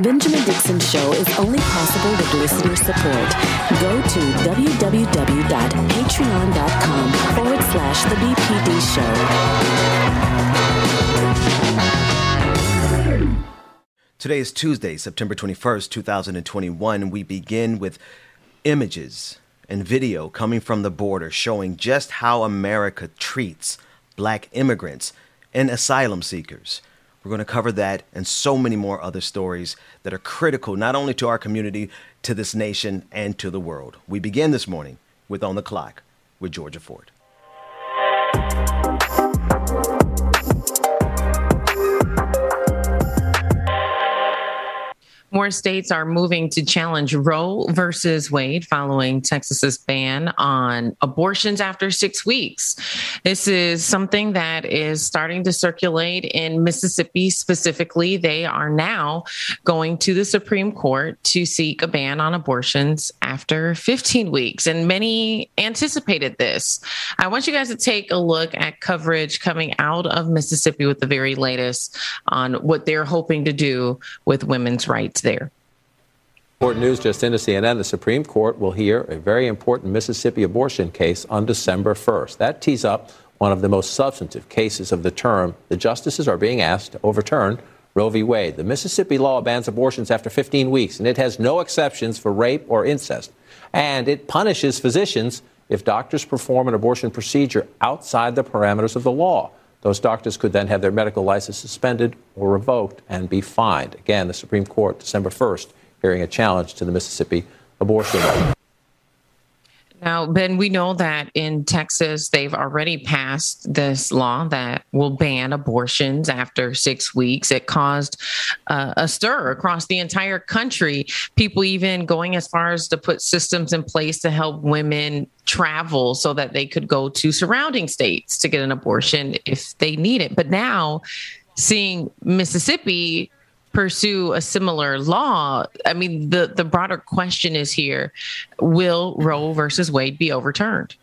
The Benjamin Dixon Show is only possible with listener support. Go to www.patreon.com/The BPD Show. Today is Tuesday, September 21st, 2021. We begin with images and video coming from the border showing just how America treats black immigrants and asylum seekers. We're going to cover that and so many more other stories that are critical not only to our community, to this nation, and to the world. We begin this morning with On the Clock with Georgia Ford. More states are moving to challenge Roe versus Wade following Texas's ban on abortions after 6 weeks. This is something that is starting to circulate in Mississippi specifically. They are now going to the Supreme Court to seek a ban on abortions after 15 weeks. And many anticipated this. I want you guys to take a look at coverage coming out of Mississippi with the very latest on what they're hoping to do with women's rights there. Important news just into CNN. The Supreme Court will hear a very important Mississippi abortion case on December 1st. That tees up one of the most substantive cases of the term. The justices are being asked to overturn Roe v. Wade. The Mississippi law bans abortions after 15 weeks, and it has no exceptions for rape or incest. And it punishes physicians if doctors perform an abortion procedure outside the parameters of the law. Those doctors could then have their medical license suspended or revoked and be fined. Again, the Supreme Court, December 1st, hearing a challenge to the Mississippi abortion law. Now, Ben, we know that in Texas, they've already passed this law that will ban abortions after 6 weeks. It caused a stir across the entire country, people even going as far as to put systems in place to help women travel so that they could go to surrounding states to get an abortion if they need it. But now, seeing Mississippi pursue a similar law, I mean, the broader question is here, will Roe versus Wade be overturned?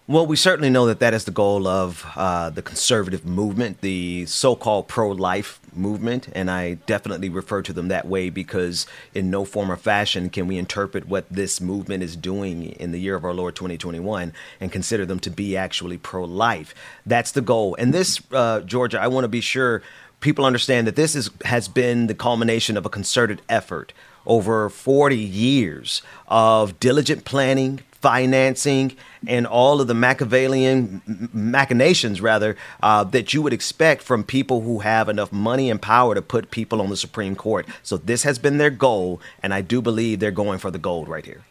Well, we certainly know that that is the goal of the conservative movement, the so-called pro-life movement. And I definitely refer to them that way because in no form or fashion can we interpret what this movement is doing in the year of our Lord 2021 and consider them to be actually pro-life. That's the goal. And this, Georgia, I want to be sure people understand that this has been the culmination of a concerted effort over 40 years of diligent planning, financing, and all of the machinations, that you would expect from people who have enough money and power to put people on the Supreme Court. So this has been their goal, and I do believe they're going for the gold right here.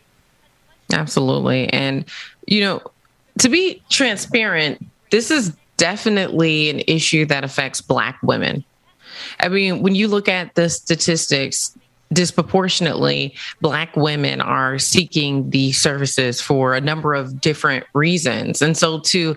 Absolutely. And, to be transparent, this is definitely an issue that affects Black women. I mean, when you look at the statistics, disproportionately, Black women are seeking the services for a number of different reasons. And so to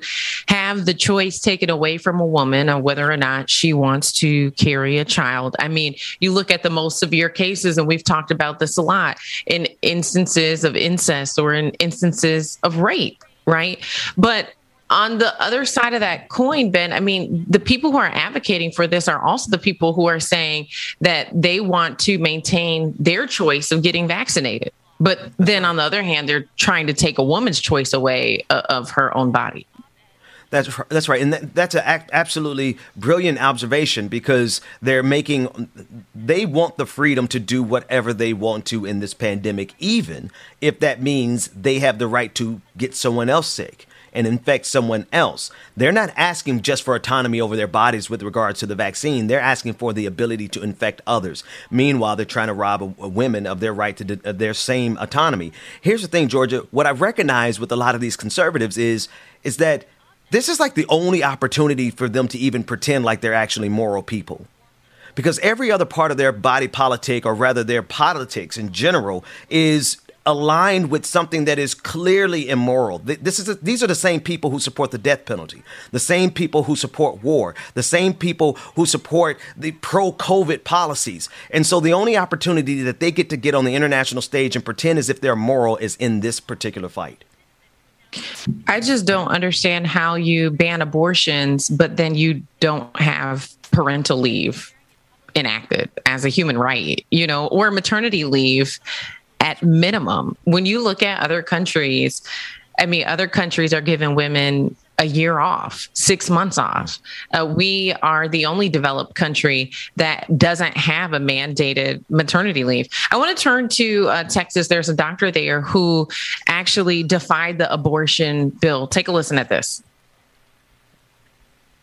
have the choice taken away from a woman on whether or not she wants to carry a child, I mean, you look at the most severe cases, and we've talked about this a lot, in instances of incest or in instances of rape, right? But on the other side of that coin, Ben, I mean, the people who are advocating for this are also the people who are saying that they want to maintain their choice of getting vaccinated. But then on the other hand, they're trying to take a woman's choice away of her own body. That's right. And that's an absolutely brilliant observation because they want the freedom to do whatever they want to in this pandemic, even if that means they have the right to get someone else sick and infect someone else. They're not asking just for autonomy over their bodies with regards to the vaccine. They're asking for the ability to infect others. Meanwhile, they're trying to rob women of their right to their same autonomy. Here's the thing, Georgia. What I've recognized with a lot of these conservatives is that this is like the only opportunity for them to even pretend like they're actually moral people. Because every other part of their body politic, or rather their politics in general, is aligned with something that is clearly immoral. These are the same people who support the death penalty, the same people who support war, the same people who support the pro-COVID policies. And so the only opportunity that they get on the international stage and pretend as if they're moral is in this particular fight. I just don't understand how you ban abortions, but then you don't have parental leave. enacted as a human right, or maternity leave at minimum. When you look at other countries, other countries are giving women a year off, 6 months off. We are the only developed country that doesn't have a mandated maternity leave. I want to turn to Texas. There's a doctor there who actually defied the abortion bill. Take a listen at this.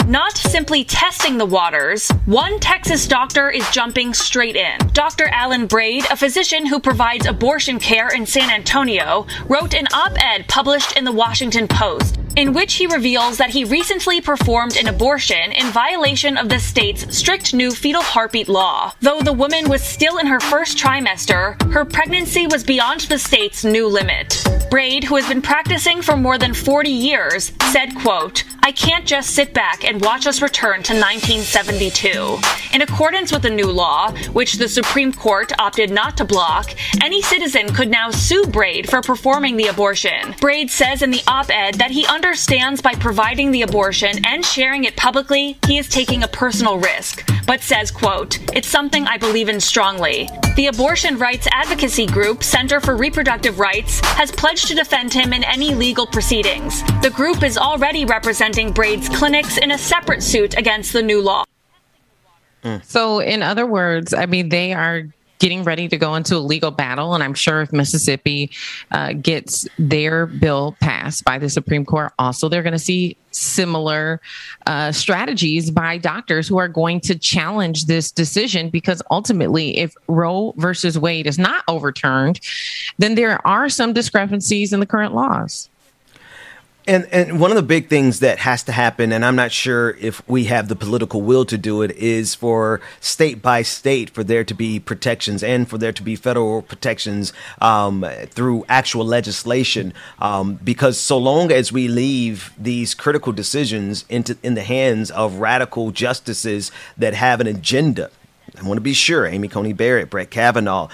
Not simply testing the waters, one Texas doctor is jumping straight in. Dr. Alan Braid, a physician who provides abortion care in San Antonio, wrote an op-ed published in the Washington Post, in which he reveals that he recently performed an abortion in violation of the state's strict new fetal heartbeat law. Though the woman was still in her first trimester, her pregnancy was beyond the state's new limit. Braid, who has been practicing for more than 40 years, said, quote, "I can't just sit back and watch us return to 1972. In accordance with the new law, which the Supreme Court opted not to block, any citizen could now sue Braid for performing the abortion. Braid says in the op-ed that he understands by providing the abortion and sharing it publicly, he is taking a personal risk, but says, quote, "It's something I believe in strongly." The abortion rights advocacy group Center for Reproductive Rights has pledged to defend him in any legal proceedings. The group is already representing Braid's clinics in a separate suit against the new law. So in other words, they are getting ready to go into a legal battle. And I'm sure if Mississippi gets their bill passed by the Supreme Court, also they're going to see similar strategies by doctors who are going to challenge this decision, because ultimately, if Roe versus Wade is not overturned, then there are some discrepancies in the current laws. And one of the big things that has to happen, and I'm not sure if we have the political will to do it, is for state by state for there to be protections and for there to be federal protections through actual legislation. Because so long as we leave these critical decisions in the hands of radical justices that have an agenda, I want to be sure, Amy Coney Barrett, Brett Kavanaugh,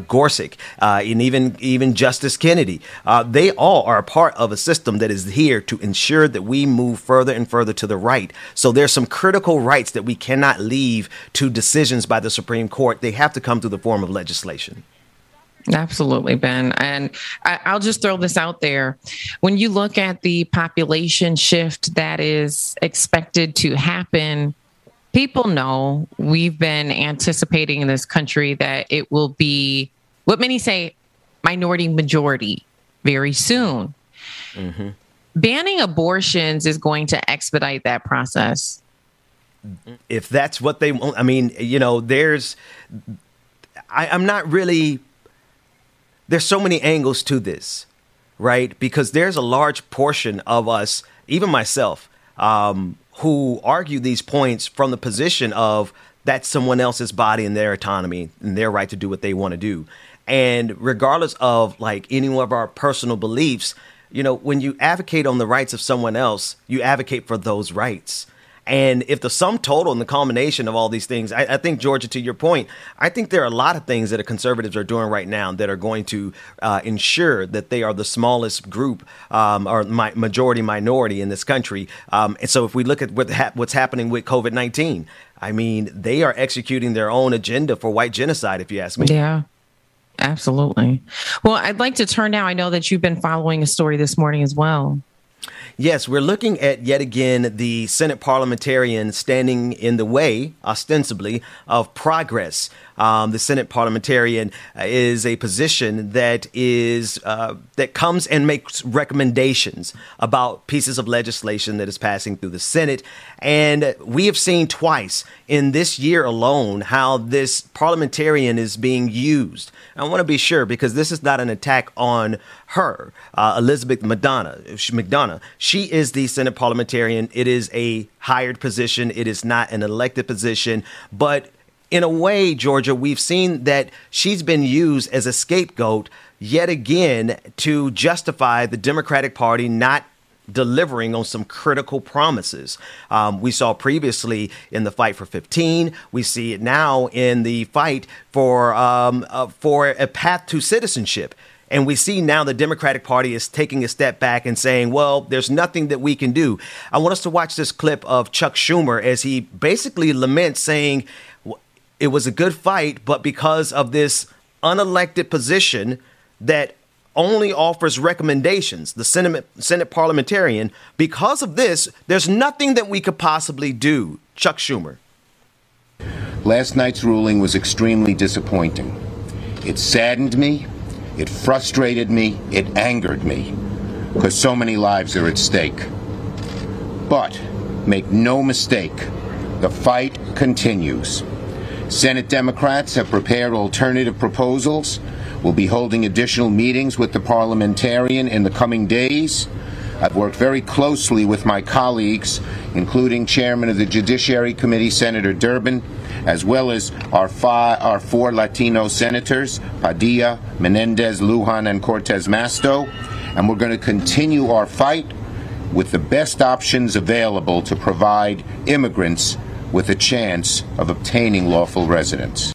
Gorsuch, and even Justice Kennedy, they all are a part of a system that is here to ensure that we move further and further to the right. So there's some critical rights that we cannot leave to decisions by the Supreme Court. They have to come through the form of legislation. Absolutely, Ben. And I'll just throw this out there. When you look at the population shift that is expected to happen, people know we've been anticipating in this country that it will be what many say minority majority very soon. Mm-hmm. Banning abortions is going to expedite that process. If that's what they want, I'm not really, there's so many angles to this, right? Because there's a large portion of us, even myself, who argue these points from the position of that's someone else's body and their autonomy and their right to do what they want to do. And regardless of any of our personal beliefs, when you advocate on the rights of someone else, you advocate for those rights. And if the sum total and the culmination of all these things, I think, Georgia, to your point, I think there are a lot of things that conservatives are doing right now that are going to ensure that they are the smallest group or majority minority in this country. And so if we look at what's happening with COVID-19, they are executing their own agenda for white genocide, if you ask me. Yeah. Absolutely. Well, I'd like to turn now. I know that you've been following a story this morning as well. Yes, we're looking at yet again the Senate parliamentarian standing in the way, ostensibly, of progress. The Senate parliamentarian is a position that comes and makes recommendations about pieces of legislation that is passing through the Senate. And we have seen twice in this year alone how this parliamentarian is being used. I want to be sure, because this is not an attack on her, Elizabeth McDonough. She is the Senate parliamentarian. It is a hired position. It is not an elected position. But in a way, Georgia, we've seen that she's been used as a scapegoat yet again to justify the Democratic Party not delivering on some critical promises. We saw previously in the fight for 15. We see it now in the fight for a path to citizenship. And we see now the Democratic Party is taking a step back and saying, well, there's nothing that we can do. I want us to watch this clip of Chuck Schumer as he basically laments, saying It was a good fight, but because of this unelected position that only offers recommendations, the Senate parliamentarian, because of this, there's nothing that we could possibly do. Chuck Schumer. Last night's ruling was extremely disappointing. It saddened me, it frustrated me, it angered me, because so many lives are at stake. But make no mistake, the fight continues. Senate Democrats have prepared alternative proposals. We'll be holding additional meetings with the parliamentarian in the coming days. I've worked very closely with my colleagues, including Chairman of the Judiciary Committee, Senator Durbin, as well as our four Latino senators, Padilla, Menendez, Lujan, and Cortez Masto. And we're going to continue our fight with the best options available to provide immigrants with a chance of obtaining lawful residence.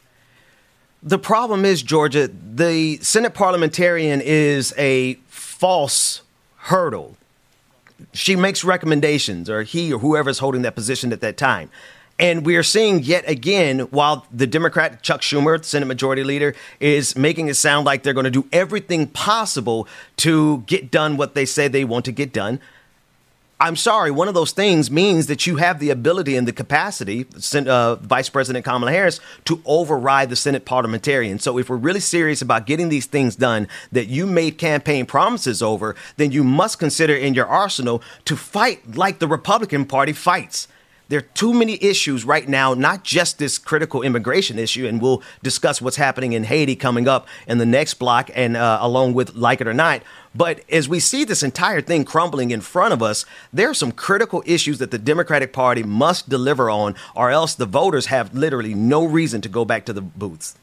The problem is, Georgia, the Senate parliamentarian is a false hurdle. She makes recommendations, or he or whoever's holding that position at that time. And we are seeing yet again, while the Democrat, Chuck Schumer, the Senate Majority Leader, is making it sound like they're going to do everything possible to get done what they say they want to get done. I'm sorry, one of those things means that you have the ability and the capacity, Vice President Kamala Harris, to override the Senate parliamentarian. So if we're really serious about getting these things done that you made campaign promises over, then you must consider in your arsenal to fight like the Republican Party fights. There are too many issues right now, not just this critical immigration issue, and we'll discuss what's happening in Haiti coming up in the next block and along with Like It or Not. But as we see this entire thing crumbling in front of us, there are some critical issues that the Democratic Party must deliver on, or else the voters have literally no reason to go back to the booths.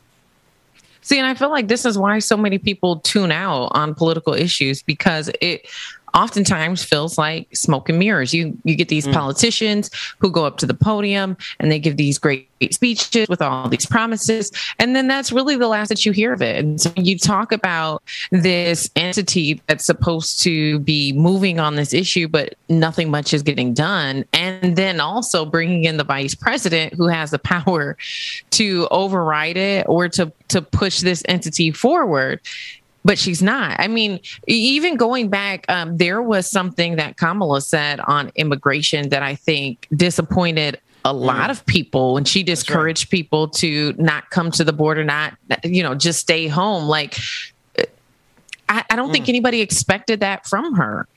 See, and I feel like this is why so many people tune out on political issues, because it oftentimes feels like smoke and mirrors. You get these politicians who go up to the podium and they give these great speeches with all these promises, and then that's really the last that you hear of it. And so you talk about this entity that's supposed to be moving on this issue, but nothing much is getting done. And then also bringing in the vice president who has the power to override it or to push this entity forward. But she's not. I mean, even going back, there was something that Kamala said on immigration that I think disappointed a lot of people, and she discouraged people to not come to the border, not, just stay home. Like, I don't think anybody expected that from her.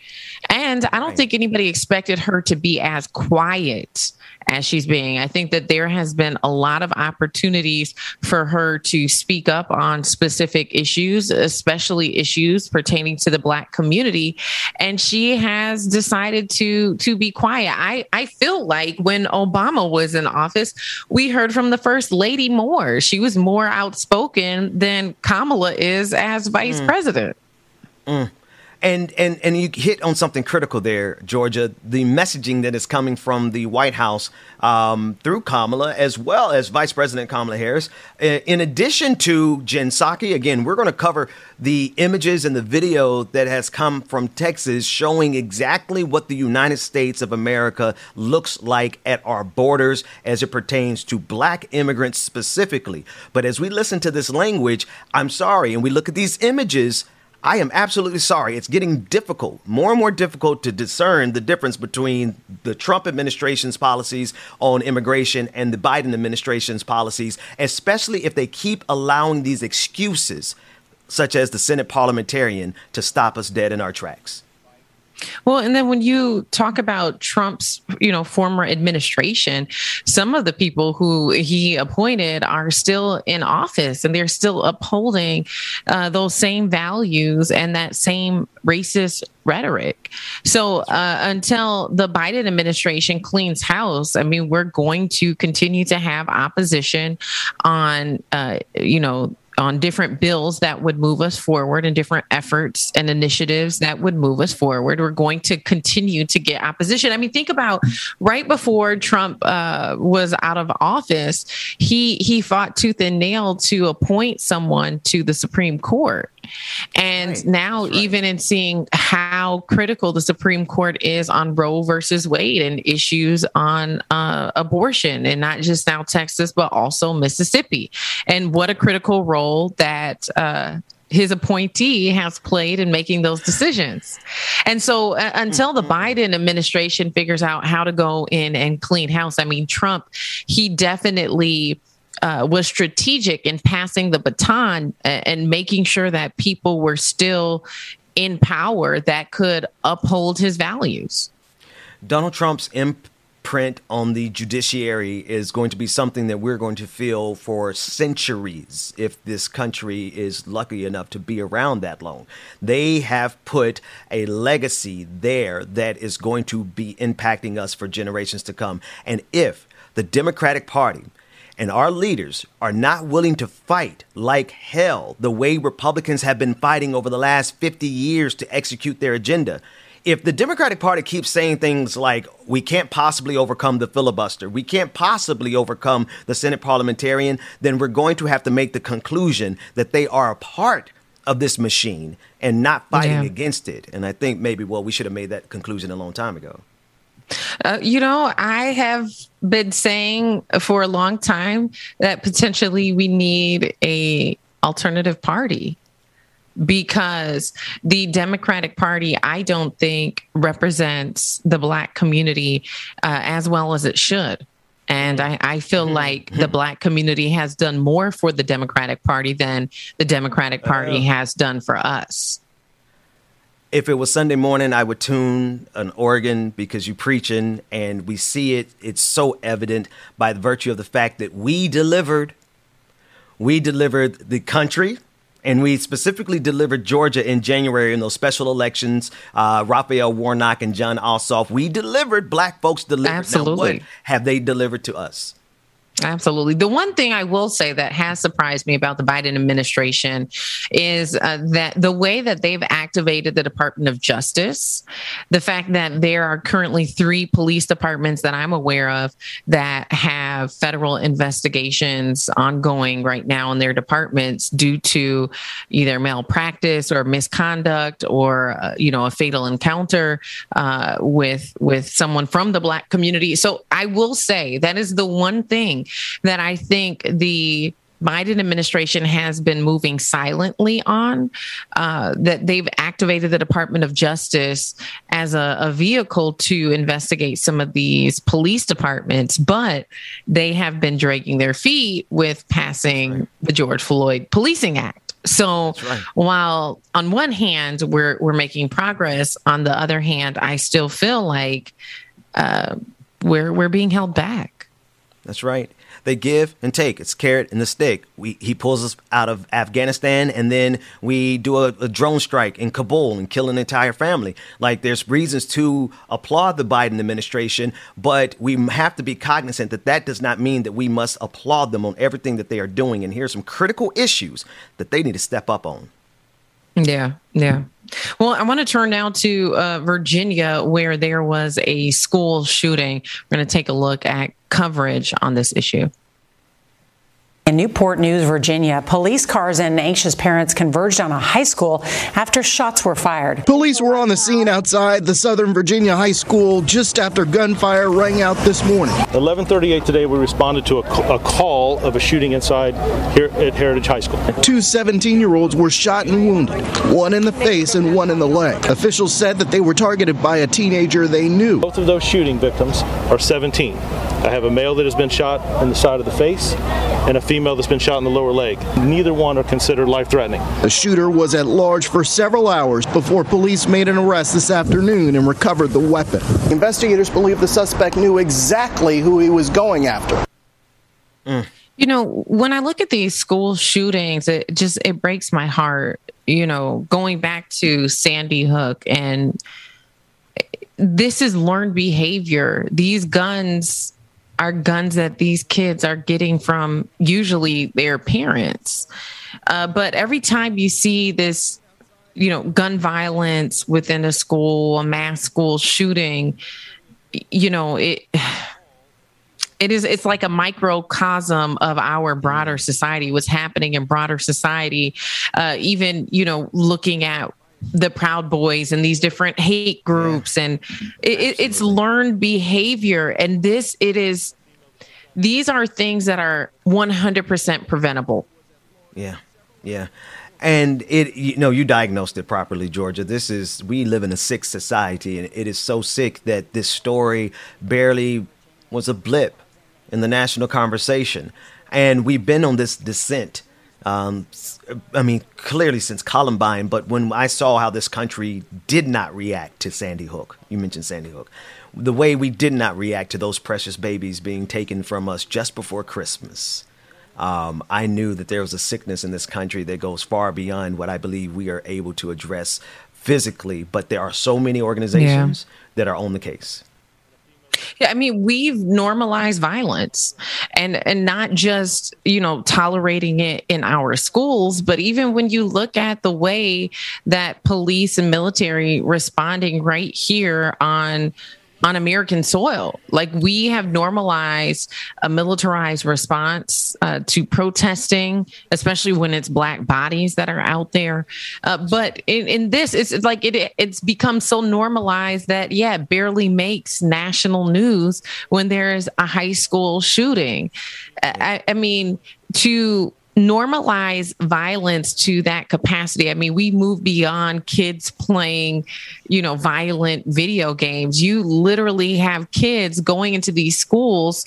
And I don't think anybody expected her to be as quiet as she's being. I think that there has been a lot of opportunities for her to speak up on specific issues, especially issues pertaining to the Black community. And she has decided to be quiet. I feel like when Obama was in office, we heard from the First Lady more. She was more outspoken than Kamala is as vice president. And you hit on something critical there, Georgia, the messaging that is coming from the White House through Kamala, as well as Vice President Kamala Harris. In addition to Jen Psaki, again, we're going to cover the images and the video that has come from Texas showing exactly what the United States of America looks like at our borders as it pertains to Black immigrants specifically. But as we listen to this language, I'm sorry, and we look at these images, I am absolutely sorry. It's getting difficult, more and more difficult to discern the difference between the Trump administration's policies on immigration and the Biden administration's policies, especially if they keep allowing these excuses, such as the Senate parliamentarian, to stop us dead in our tracks. Well, and then when you talk about Trump's, former administration, some of the people who he appointed are still in office and they're still upholding those same values and that same racist rhetoric. So until the Biden administration cleans house, I mean, we're going to continue to have opposition on, on different bills that would move us forward and different efforts and initiatives that would move us forward. We're going to continue to get opposition. I mean, think about right before Trump was out of office, he fought tooth and nail to appoint someone to the Supreme Court. And now, even in seeing how critical the Supreme Court is on Roe versus Wade and issues on abortion, and not just now Texas, but also Mississippi, and what a critical role that his appointee has played in making those decisions. And so until the Biden administration figures out how to go in and clean house, I mean, Trump, he definitely was strategic in passing the baton and making sure that people were still in power that could uphold his values. Donald Trump's imprint on the judiciary is going to be something that we're going to feel for centuries if this country is lucky enough to be around that long. They have put a legacy there that is going to be impacting us for generations to come. And if the Democratic Party and our leaders are not willing to fight like hell the way Republicans have been fighting over the last 50 years to execute their agenda, if the Democratic Party keeps saying things like, we can't possibly overcome the filibuster, we can't possibly overcome the Senate parliamentarian, then we're going to have to make the conclusion that they are a part of this machine and not fighting against it. And I think maybe, we should have made that conclusion a long time ago. I have been saying for a long time that potentially we need a alternative party, because the Democratic Party, I don't think, represents the Black community as well as it should. And I feel like the Black community has done more for the Democratic Party than the Democratic Party has done for us. If it was Sunday morning, I would tune an organ because you're preaching, and we see it. It's so evident by the virtue of the fact that we delivered the country, and we specifically delivered Georgia in January in those special elections. Raphael Warnock and John Ossoff, we delivered. Black folks delivered. Absolutely. Now, what have they delivered to us? Absolutely. The one thing I will say that has surprised me about the Biden administration is that the way that they've activated the Department of Justice, the fact that there are currently 3 police departments that I'm aware of that have federal investigations ongoing right now in their departments due to either malpractice or misconduct or, a fatal encounter with someone from the Black community. So I will say that is the one thing that I think the Biden administration has been moving silently on, that they've activated the Department of Justice as a vehicle to investigate some of these police departments, but they have been dragging their feet with passing the George Floyd Policing Act. So while on one hand we're making progress, on the other hand, I still feel like we're being held back. That's right. They give and take. It's carrot and the stick. He pulls us out of Afghanistan, and then we do a drone strike in Kabul and kill an entire family. Like, there's reasons to applaud the Biden administration, but we have to be cognizant that that does not mean that we must applaud them on everything that they are doing. And here's some critical issues that they need to step up on. Yeah. Well, I want to turn now to Virginia, where there was a school shooting. We're going to take a look at coverage on this issue. In Newport News, Virginia, police cars and anxious parents converged on a high school after shots were fired. Police were on the scene outside the Southern Virginia High School just after gunfire rang out this morning. 11:38 today, we responded to a call of a shooting inside here at Heritage High School. 2 17-year-olds were shot and wounded, one in the face and one in the leg. Officials said that they were targeted by a teenager they knew. Both of those shooting victims are 17. I have a male that has been shot in the side of the face and a female that's been shot in the lower leg. Neither one are considered life-threatening. The shooter was at large for several hours before police made an arrest this afternoon and recovered the weapon. Investigators believe the suspect knew exactly who he was going after. You know, when I look at these school shootings, it breaks my heart, going back to Sandy Hook, and this is learned behavior. These guns are guns that these kids are getting from usually their parents. But every time you see this, gun violence within a school, a mass school shooting, it It's like a microcosm of our broader society, what's happening in broader society, even, looking at the Proud Boys and these different hate groups, and it's learned behavior. And these are things that are 100% preventable. Yeah. Yeah. And you diagnosed it properly, Georgia. We live in a sick society, and it is so sick that this story barely was a blip in the national conversation. And we've been on this descent. Clearly since Columbine, but when I saw how this country did not react to Sandy Hook, you mentioned Sandy Hook, the way we did not react to those precious babies being taken from us just before Christmas, I knew that there was a sickness in this country that goes far beyond what I believe we are able to address physically. But there are so many organizations that are on the case. Yeah, we've normalized violence and not just, tolerating it in our schools, but even when you look at the way that police and military responding right here on American soil. Like, we have normalized a militarized response to protesting, especially when it's Black bodies that are out there. But in this, it's like it's become so normalized that, it barely makes national news when there's a high school shooting. To normalize violence to that capacity. We move beyond kids playing, violent video games. You literally have kids going into these schools.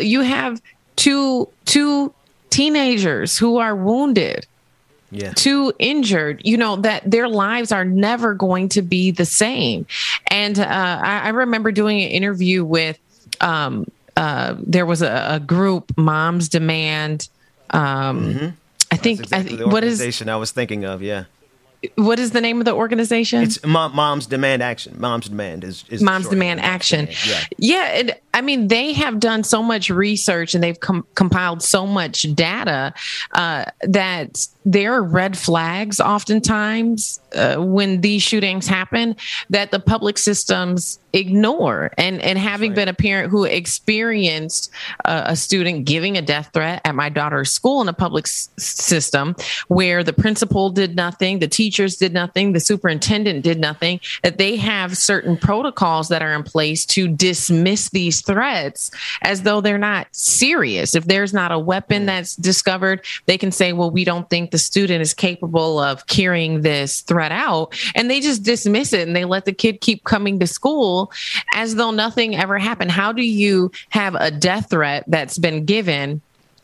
You have two teenagers who are wounded, two injured, that their lives are never going to be the same. And I remember doing an interview with, there was a group, Moms Demand. I think exactly the organization I was thinking of. Yeah. What is the name of the organization? It's Moms Demand Action. Moms Demand is Moms Demand Action. Yeah. They have done so much research, and they've compiled so much data that there are red flags oftentimes when these shootings happen that the public systems ignore. And having been a parent who experienced a student giving a death threat at my daughter's school in a public system where the principal did nothing, the teachers did nothing, the superintendent did nothing, that they have certain protocols that are in place to dismiss these threats as though they're not serious. If there's not a weapon that's discovered, they can say, well, we don't think the student is capable of carrying this threat out. And they just dismiss it, and they let the kid keep coming to school as though nothing ever happened. How do you have a death threat that's been given,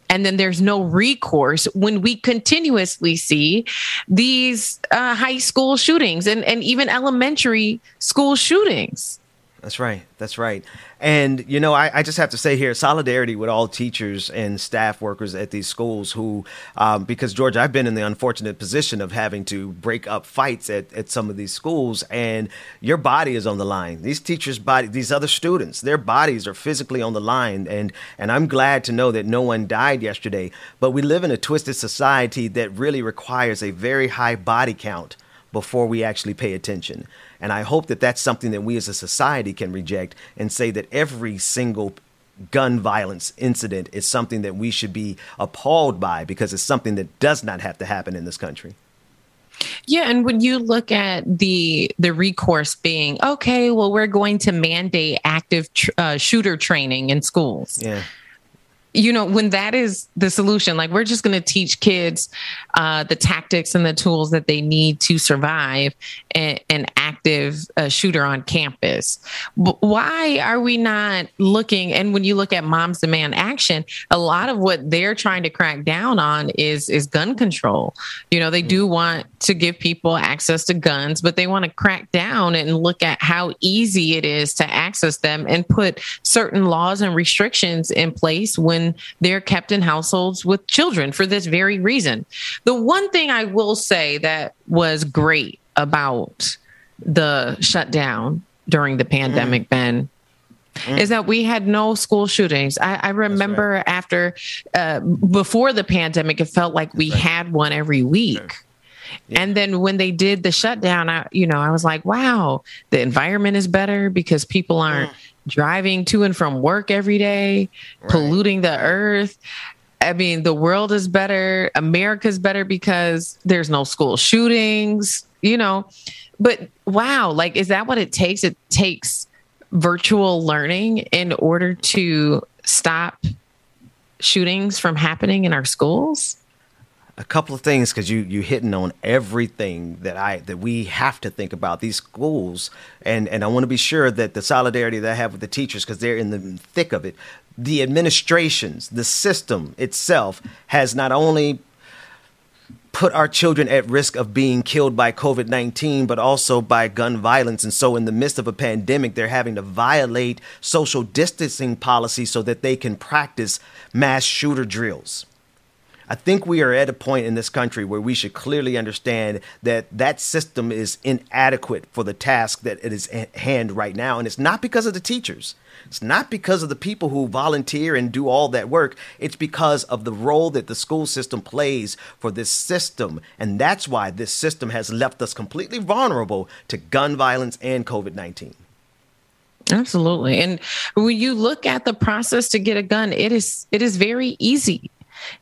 and then there's no recourse when we continuously see these high school shootings and even elementary school shootings? That's right. That's right. And, I just have to say here, solidarity with all teachers and staff workers at these schools who, because, George, I've been in the unfortunate position of having to break up fights at some of these schools, and your body is on the line. These teachers' body, these other students, their bodies are physically on the line. And I'm glad to know that no one died yesterday. But we live in a twisted society that really requires a very high body count before we actually pay attention. And I hope that that's something that we as a society can reject and say that every single gun violence incident is something that we should be appalled by, because it's something that does not have to happen in this country. Yeah. And when you look at the recourse being, okay, well, we're going to mandate active shooter training in schools. Yeah. When that is the solution, like, we're just going to teach kids the tactics and the tools that they need to survive an active shooter on campus. Why are we not looking? And when you look at Moms Demand Action, a lot of what they're trying to crack down on is gun control. They do want to give people access to guns, but they want to crack down and look at how easy it is to access them and put certain laws and restrictions in place when they're kept in households with children for this very reason. The one thing I will say that was great about the shutdown during the pandemic, Ben, is that we had no school shootings. I remember after, before the pandemic, it felt like we had one every week. Yeah. And then when they did the shutdown, I was like, wow, the environment is better because people aren't driving to and from work every day, polluting the earth. I mean, the world is better. America's better because there's no school shootings, But wow, like, is that what it takes? It takes virtual learning in order to stop shootings from happening in our schools? A couple of things, because you hitting on everything that we have to think about. These schools, and I want to be sure that the solidarity that I have with the teachers, because they're in the thick of it, the administrations, the system itself has not only put our children at risk of being killed by COVID-19, but also by gun violence. And so in the midst of a pandemic, they're having to violate social distancing policies so that they can practice mass shooter drills. I think we are at a point in this country where we should clearly understand that that system is inadequate for the task that it is at hand right now. And it's not because of the teachers. It's not because of the people who volunteer and do all that work. It's because of the role that the school system plays for this system. And that's why this system has left us completely vulnerable to gun violence and COVID-19. Absolutely. And when you look at the process to get a gun, it is very easy.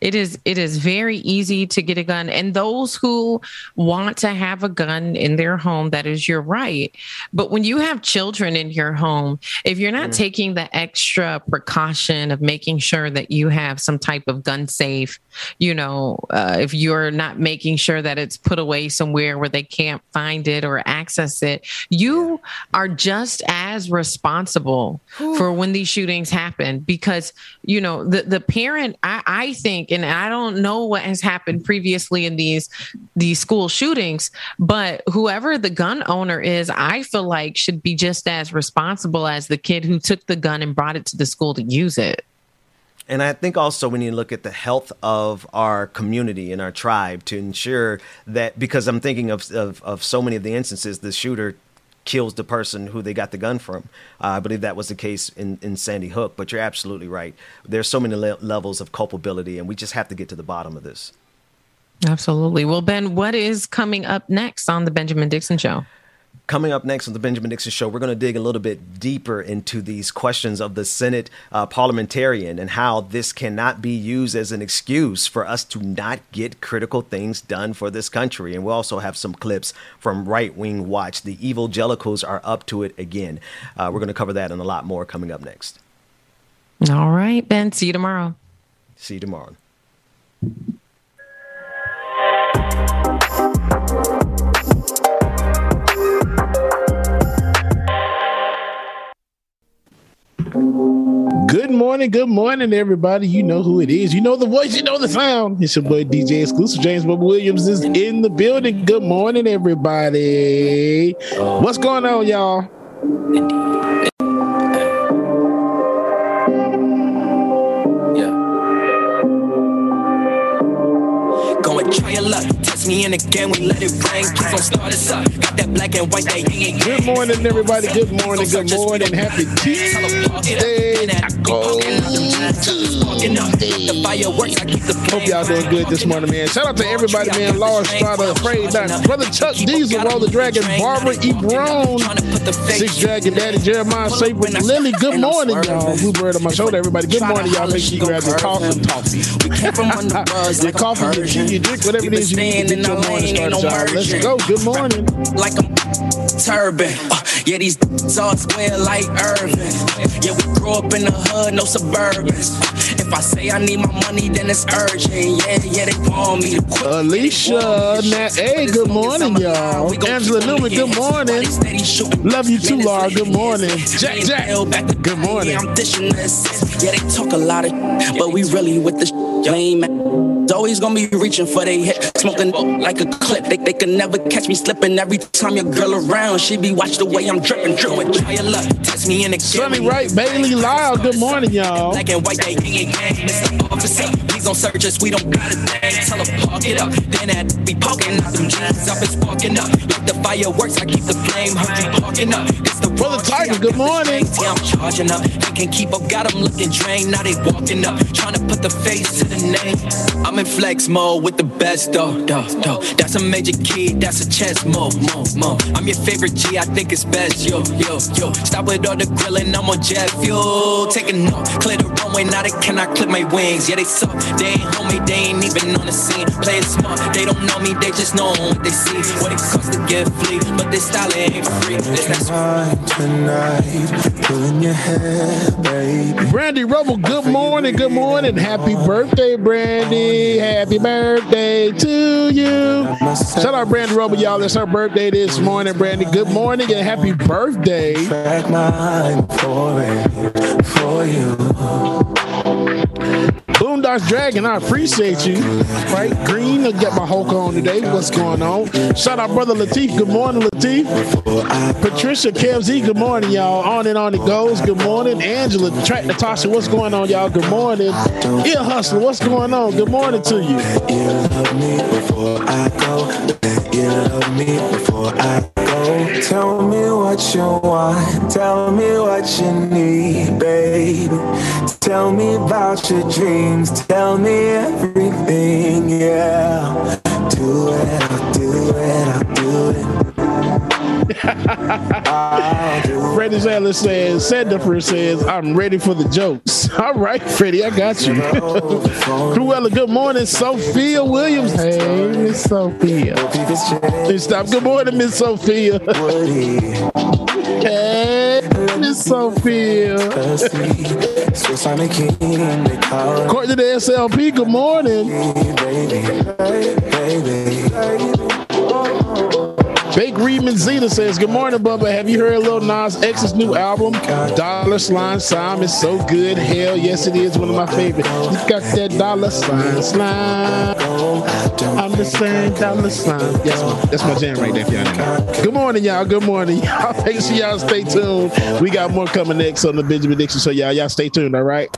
It is very easy to get a gun. And those who want to have a gun in their home, that is your right. But when you have children in your home, if you're not taking the extra precaution of making sure that you have some type of gun safe, if you're not making sure that it's put away somewhere where they can't find it or access it, you are just as responsible for when these shootings happen. Because, the parent, I think, and I don't know what has happened previously in these school shootings, but whoever the gun owner is, I feel like should be just as responsible as the kid who took the gun and brought it to the school to use it. And I think also we need to look at the health of our community and our tribe to ensure that, because I'm thinking of so many of the instances, the shooter kills the person who they got the gun from. I believe that was the case in Sandy Hook, but you're absolutely right. There's so many levels of culpability, and we just have to get to the bottom of this. Absolutely. Well, Ben, what is coming up next on the Benjamin Dixon Show? Coming up next on the Benjamin Dixon Show, we're going to dig a little bit deeper into these questions of the Senate parliamentarian and how this cannot be used as an excuse for us to not get critical things done for this country. And we'll also have some clips from Right Wing Watch. The evangelicals are up to it again. We're going to cover that and a lot more coming up next. All right, Ben. See you tomorrow. See you tomorrow. Good morning, everybody. You know who it is. You know the voice, you know the sound. It's your boy DJ Exclusive. James Bubba Williams is in the building. Good morning, everybody. What's going on, y'all? Try your luck, test me in again, we let it rain. Keep on start us up, got that black and white, that yin and yang. Good morning, everybody. Good morning. Happy Tuesday. Hope y'all doing good this morning, man. Shout out to everybody, man. Lars Strada, Afraid Not, Brother Chuck Diesel, Roll the Dragon, Barbara Ebron, Six Dragon, Daddy Jeremiah, Saber, Lily. Good morning, y'all. Blue Bird on my shoulder, everybody. Good morning, y'all. Make sure you grab your coffee. Your coffee, your drink, whatever it is you need to get your morning started, y'all. Let's go. Good morning. Like a turban. Yeah, these all square like Irvin. Yeah, we grew up in the hood, no Suburbans. If I say I need my money, then it's urgent. Yeah, they want me to quit. Alicia, hey, good morning, y'all. Angela Newman, good morning. Love you too, Laura. Good morning. Jack. Good morning. Yeah, they talk a lot of, but we really with the lame. Always gonna be reaching for they hit, smoking like a clip. They can never catch me slipping. Every time your girl around, she be watch the way I'm dripping. Try your luck, test me in the Sunny Right, Bailey Lyle. Good morning, y'all. Black and white, they Mr. Officer, please don't search us. We don't got a thing. Tell a spark it up. Then I be poking out them jeans, I've been sparking up. Like the fireworks, I keep the flame hungry, sparking up. It's the Brother Tiger, good morning. I'm charging up. They can't keep up, got them looking drained. Now they walking up, trying to put the face to the name. I'm in flex mode with the best, though. That's a major key, that's a chess move. I'm your favorite G, I think it's best, yo. Stop with all the grilling, I'm on jet fuel. Taking off, clear the runway, now they cannot clip my wings. Yeah, they suck, they ain't homie, they ain't even on the scene. Play it smart, they don't know me, they just know what they see. What it costs to get free, but this style ain't free. This tonight, pulling your hair, baby. Brandy Rubble, good morning, happy birthday, Brandy, happy birthday to you. Shout out Brandy Rubble, y'all, it's her birthday this morning. Brandy, good morning and happy birthday. Track mine for you. Boondocks Dragon, I appreciate you. Right, Green, I got my Hulk on today. What's going on? Shout out brother Latif. Good morning, Latif. Patricia Kevz, good morning, y'all. On and on it goes. Good morning, Angela. Track Natasha, what's going on, y'all? Good morning. Ear Hustler, what's going on? Good morning to you. You love me before I go. You love me before I go. Tell me what you want. Tell me what you need, baby. Tell me about your dreams. Tell me everything, yeah. Do it, I'll do it, I'll do it. Freddie Sandler says, Sandifer says, I'm ready for the jokes. All right, Freddie, I got you. Cruella, good morning. Sophia Williams. Hey, Miss Sophia. Stop. Good morning, Miss Sophia. Hey, Miss Sophia. Courtney the SLP, good morning. Bake Reedman Zeta says, good morning, Bubba. Have you heard Lil Nas X's new album? Dollar Slime Slime is so good. Hell yes, it is one of my favorites. He's got that dollar slime slime. I'm the same dollar slime. That's my jam right there, if y'all know. Good morning, y'all. Good morning. Y'all make sure y'all stay tuned. We got more coming next on the Benjamin Dixon Show. Y'all stay tuned, all right?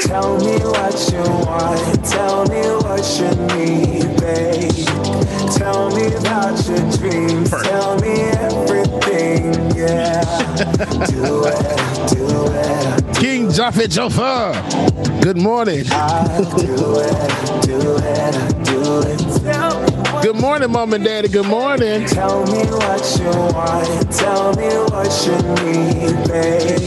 Tell me what you want. Tell me what you need, babe. Tell me about your dreams. Tell me everything, yeah. Do it. King Jafet Jofar, good morning. Do it. Good morning, Mom and Daddy. Good morning. Tell me what you want. Tell me what you need, babe.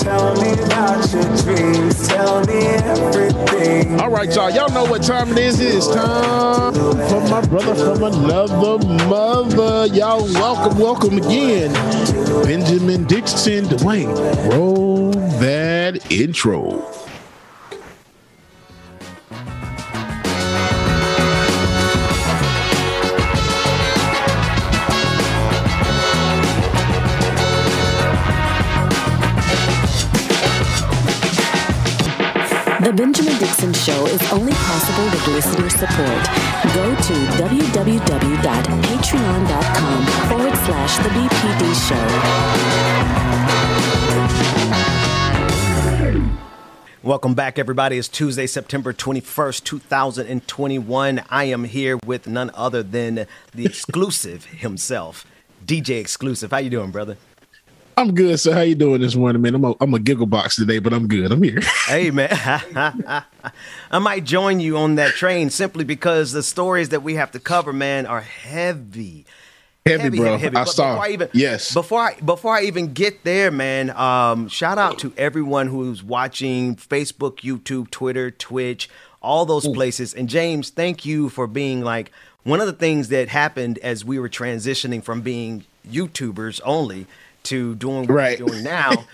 Tell me about your dreams. Tell me everything. All right, y'all. Y'all know what time it is. It's time for my brother from another mother. Y'all, welcome again. Benjamin Dixon, Dwayne, roll that intro. The Benjamin Dixon Show is only possible with listener support. Go to www.patreon.com/The BPD Show. Welcome back, everybody. It's Tuesday, September 21st, 2021. I am here with none other than the exclusive himself, DJ Exclusive. How you doing, brother? I'm good, sir. How you doing this morning, man? I'm a giggle box today, but I'm good. I'm here. Hey, man. I might join you on that train simply because the stories that we have to cover, man, are heavy. Heavy, bro. I saw. Before I even get there, man, shout out to everyone who's watching Facebook, YouTube, Twitter, Twitch, all those places. And James, thank you for being like one of the things that happened as we were transitioning from being YouTubers only to doing what we're doing now.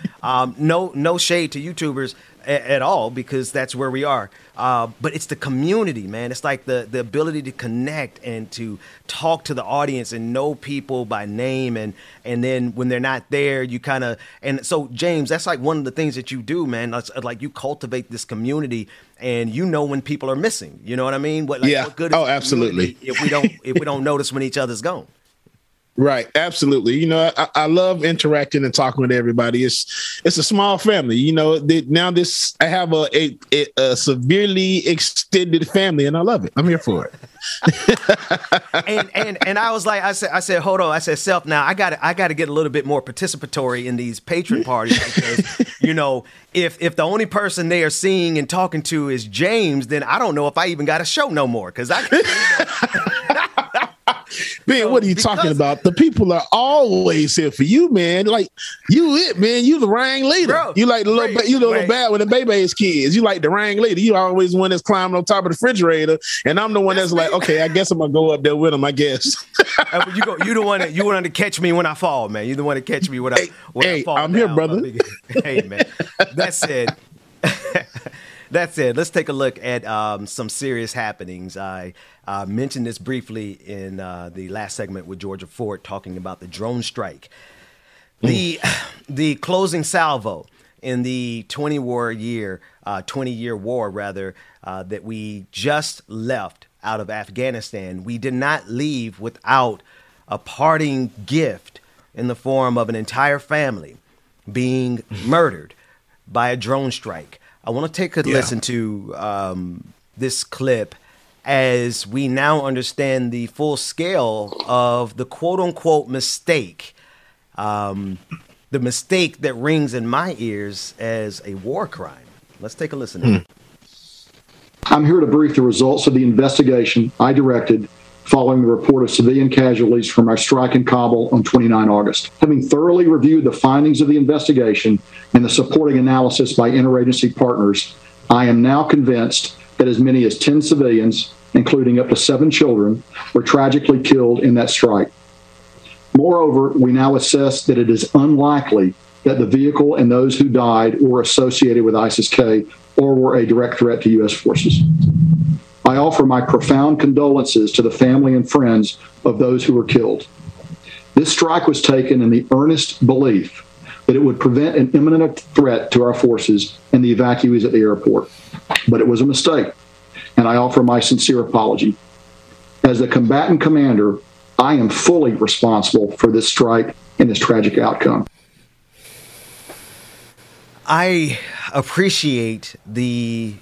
No shade to YouTubers at all, because that's where we are. But it's the community, man. It's like the ability to connect and to talk to the audience and know people by name. And then when they're not there, you kind of, and so James, that's like one of the things that you do, man. Like you cultivate this community and you know when people are missing, you know what I mean? What good is absolutely. if we don't notice when each other's gone. Right. Absolutely. You know, I love interacting and talking with everybody. It's a small family. You know, I have a severely extended family, and I love it. I'm here for it. and I was like, I said, hold on. I said, Self, now I got to get a little bit more participatory in these patron parties because, you know, if the only person they are seeing and talking to is James, then I don't know if I even got a show no more because Man, what are you talking about? The people are always here for you, man. Like you, man. You the ringleader. Bro, you like the little bad with the baby's kids. You like the ringleader. You always one that's climbing on top of the refrigerator, and I'm the one that's like, okay, I guess I'm gonna go up there with him. I guess. You the one to catch me when I fall, man. You the one to catch me when I fall. I'm here, brother. Hey, man. That said, let's take a look at some serious happenings. I mentioned this briefly in the last segment with Georgia Ford talking about the drone strike. The closing salvo in the 20-year war that we just left out of Afghanistan. We did not leave without a parting gift in the form of an entire family being murdered by a drone strike. I want to take a listen to this clip as we now understand the full scale of the quote-unquote mistake, the mistake that rings in my ears as a war crime. Let's take a listen to it. I'm here to brief the results of the investigation I directed following the report of civilian casualties from our strike in Kabul on 29 August. Having thoroughly reviewed the findings of the investigation and the supporting analysis by interagency partners, I am now convinced that as many as 10 civilians, including up to 7 children, were tragically killed in that strike. Moreover, we now assess that it is unlikely that the vehicle and those who died were associated with ISIS-K or were a direct threat to U.S. forces. I offer my profound condolences to the family and friends of those who were killed. This strike was taken in the earnest belief that it would prevent an imminent threat to our forces and the evacuees at the airport. But it was a mistake, and I offer my sincere apology. As the combatant commander, I am fully responsible for this strike and this tragic outcome. I appreciate the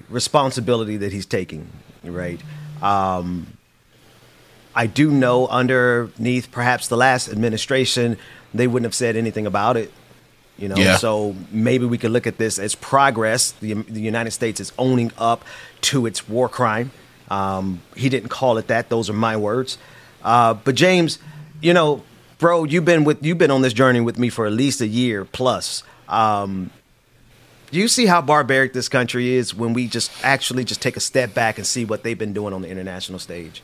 responsibility that he's taking, right? I do know underneath perhaps the last administration, they wouldn't have said anything about it, you know? So maybe we could look at this as progress. The United States is owning up to its war crime. He didn't call it that. Those are my words. But James, you know, bro, you've been on this journey with me for at least a year plus. Do you see how barbaric this country is when we just take a step back and see what they've been doing on the international stage?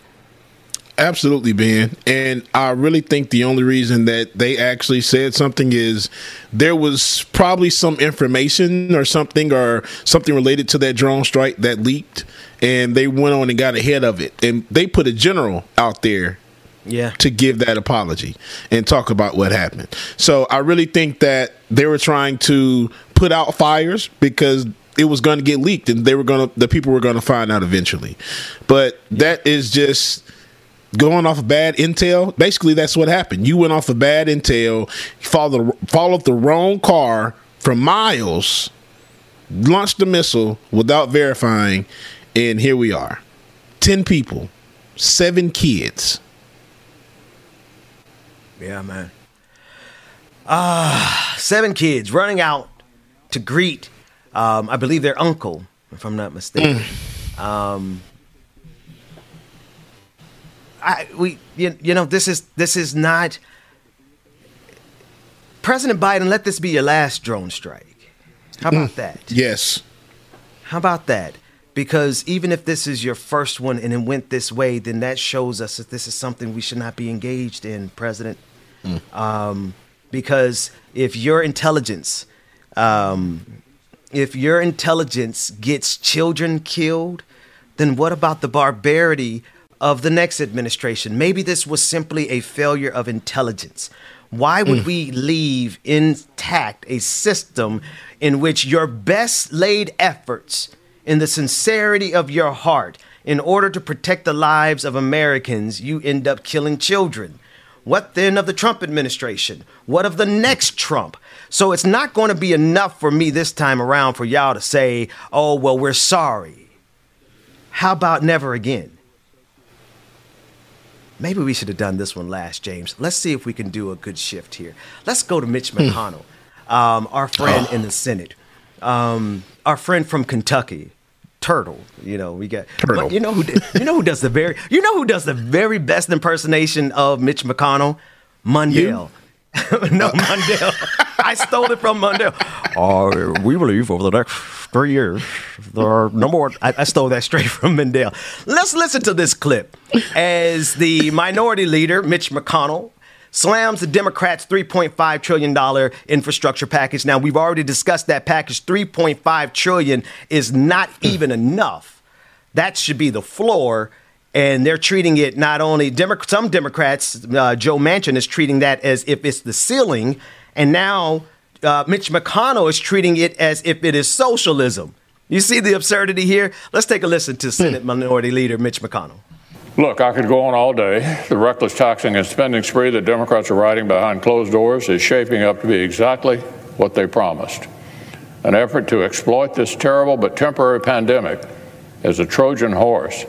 Absolutely, Ben. And I really think the only reason that they actually said something is there was probably some information or something related to that drone strike that leaked, and they went on and got ahead of it. And they put a general out there to give that apology and talk about what happened. So I really think that they were trying to put out fires because it was going to get leaked and the people were going to find out eventually. But that is just going off of bad intel. Basically, that's what happened. You went off of bad intel, followed the wrong car for miles, launched the missile without verifying, and here we are. 10 people, 7 kids. Yeah, man. 7 kids running out to greet, I believe their uncle, if I'm not mistaken. This is not President Biden. Let this be your last drone strike. How about that? Yes. How about that? Because even if this is your first one and it went this way, then that shows us that this is something we should not be engaged in, President. Because if your intelligence gets children killed, then what about the barbarity of the next administration? Maybe this was simply a failure of intelligence. Why would we leave intact a system in which your best laid efforts in the sincerity of your heart in order to protect the lives of Americans, you end up killing children? What then of the Trump administration? What of the next Trump? So it's not going to be enough for me this time around for y'all to say, oh, well, we're sorry. How about never again? Maybe we should have done this one last, James. Let's see if we can do a good shift here. Let's go to Mitch McConnell, our friend in the Senate, our friend from Kentucky. Turtle, we got Turtle. You know who does the very best impersonation of Mitch McConnell? Mundell. No, Mundell. I stole it from Mundell. We believe over the next 3 years there are no more. I stole that straight from Mundell. Let's listen to this clip as the minority leader Mitch McConnell slams the Democrats' $3.5 trillion infrastructure package. Now, we've already discussed that package. $3.5 trillion is not even enough. That should be the floor. And they're treating it not only some Democrats, Joe Manchin is treating that as if it's the ceiling. And now Mitch McConnell is treating it as if it is socialism. You see the absurdity here? Let's take a listen to Senate Minority Leader Mitch McConnell. Look, I could go on all day. The reckless taxing and spending spree that Democrats are riding behind closed doors is shaping up to be exactly what they promised. An effort to exploit this terrible but temporary pandemic as a Trojan horse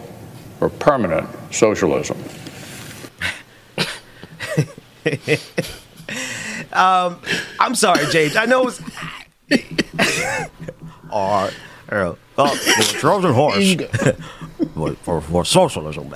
for permanent socialism. I'm sorry, James. I know it's... Trojan horse for socialism.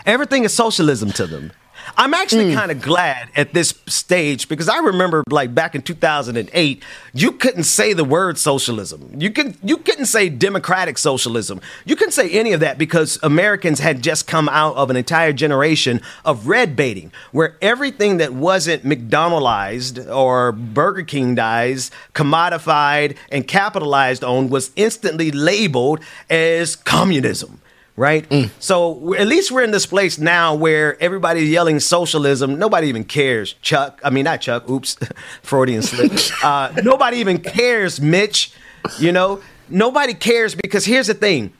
Everything is socialism to them. I'm actually kind of glad at this stage because I remember like back in 2008, you couldn't say the word socialism. You couldn't say democratic socialism. You couldn't say any of that because Americans had just come out of an entire generation of red baiting where everything that wasn't McDonaldized or Burger Kingized, commodified and capitalized on was instantly labeled as communism. Right. So at least we're in this place now where everybody's yelling socialism. Nobody even cares. Not Chuck. Oops. Freudian slip. Nobody even cares, Mitch. Nobody cares because here's the thing.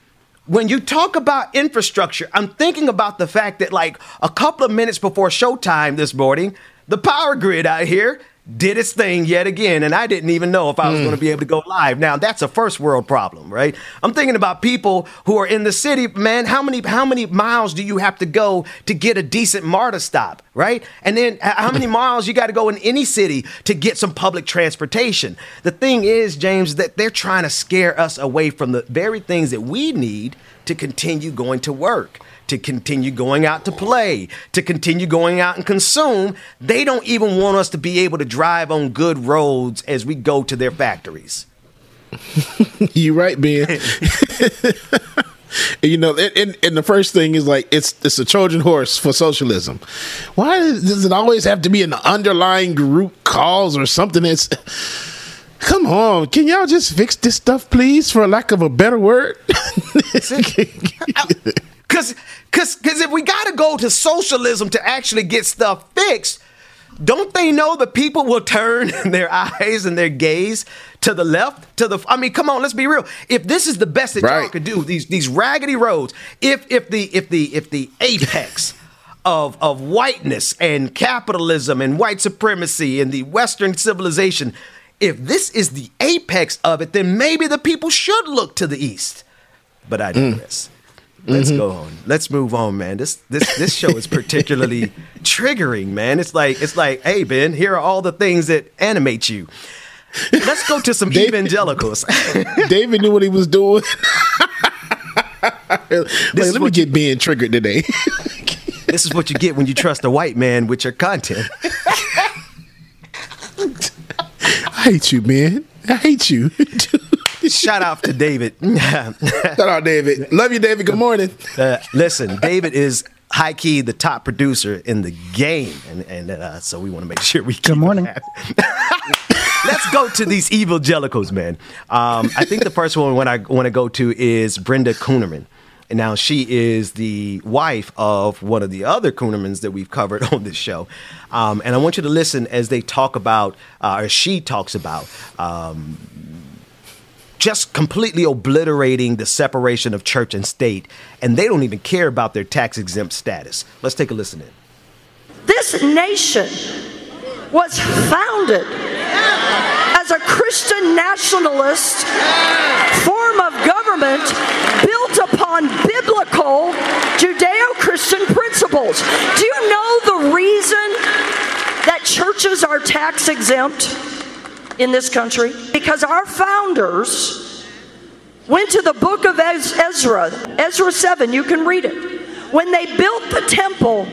When you talk about infrastructure, I'm thinking about the fact that like a couple of minutes before showtime this morning, the power grid out here did its thing yet again, and I didn't even know if I was going to be able to go live. Now, that's a first world problem, right? I'm thinking about people who are in the city, man, how many miles do you have to go to get a decent MARTA stop, right? And then how many miles you got to go in any city to get some public transportation? The thing is, James, that they're trying to scare us away from the very things that we need to continue going to work, to continue going out to play, to continue going out and consume. They don't even want us to be able to drive on good roads as we go to their factories. You're right, Ben. And the first thing is like, it's a Trojan horse for socialism. Why does it always have to be an underlying root cause or something that's... Come on, can y'all just fix this stuff, please, for lack of a better word? Because if we got to go to socialism to actually get stuff fixed, don't they know the people will turn their eyes and their gaze to the left? Come on, let's be real. If this is the best that y'all could do, these raggedy roads, if the apex of whiteness and capitalism and white supremacy and the Western civilization, if this is the apex of it, then maybe the people should look to the east. But I digress. Let's go on. Let's move on, man. This show is particularly triggering, man. It's like, hey, Ben, here are all the things that animate you. Let's go to some evangelicals. David knew what he was doing. Let me get Ben triggered today. This is what you get when you trust a white man with your content. I hate you, man. I hate you. Shout out to David. Shout out, David. Love you, David. Good morning. Listen, David is high key the top producer in the game, and so we want to make sure we. Good morning. Let's go to these evangelicals, man. I think the first one I want to go to is Brenda Kuhnerman. And now she is the wife of one of the other Kuhnermans that we've covered on this show. And I want you to listen as they talk about, or she talks about, just completely obliterating the separation of church and state. And they don't even care about their tax-exempt status. Let's take a listen in. This nation was founded as a Christian nationalist form of government built upon biblical Judeo-Christian principles. Do you know the reason that churches are tax exempt in this country? Because our founders went to the book of Ezra 7, you can read it. When they built the temple,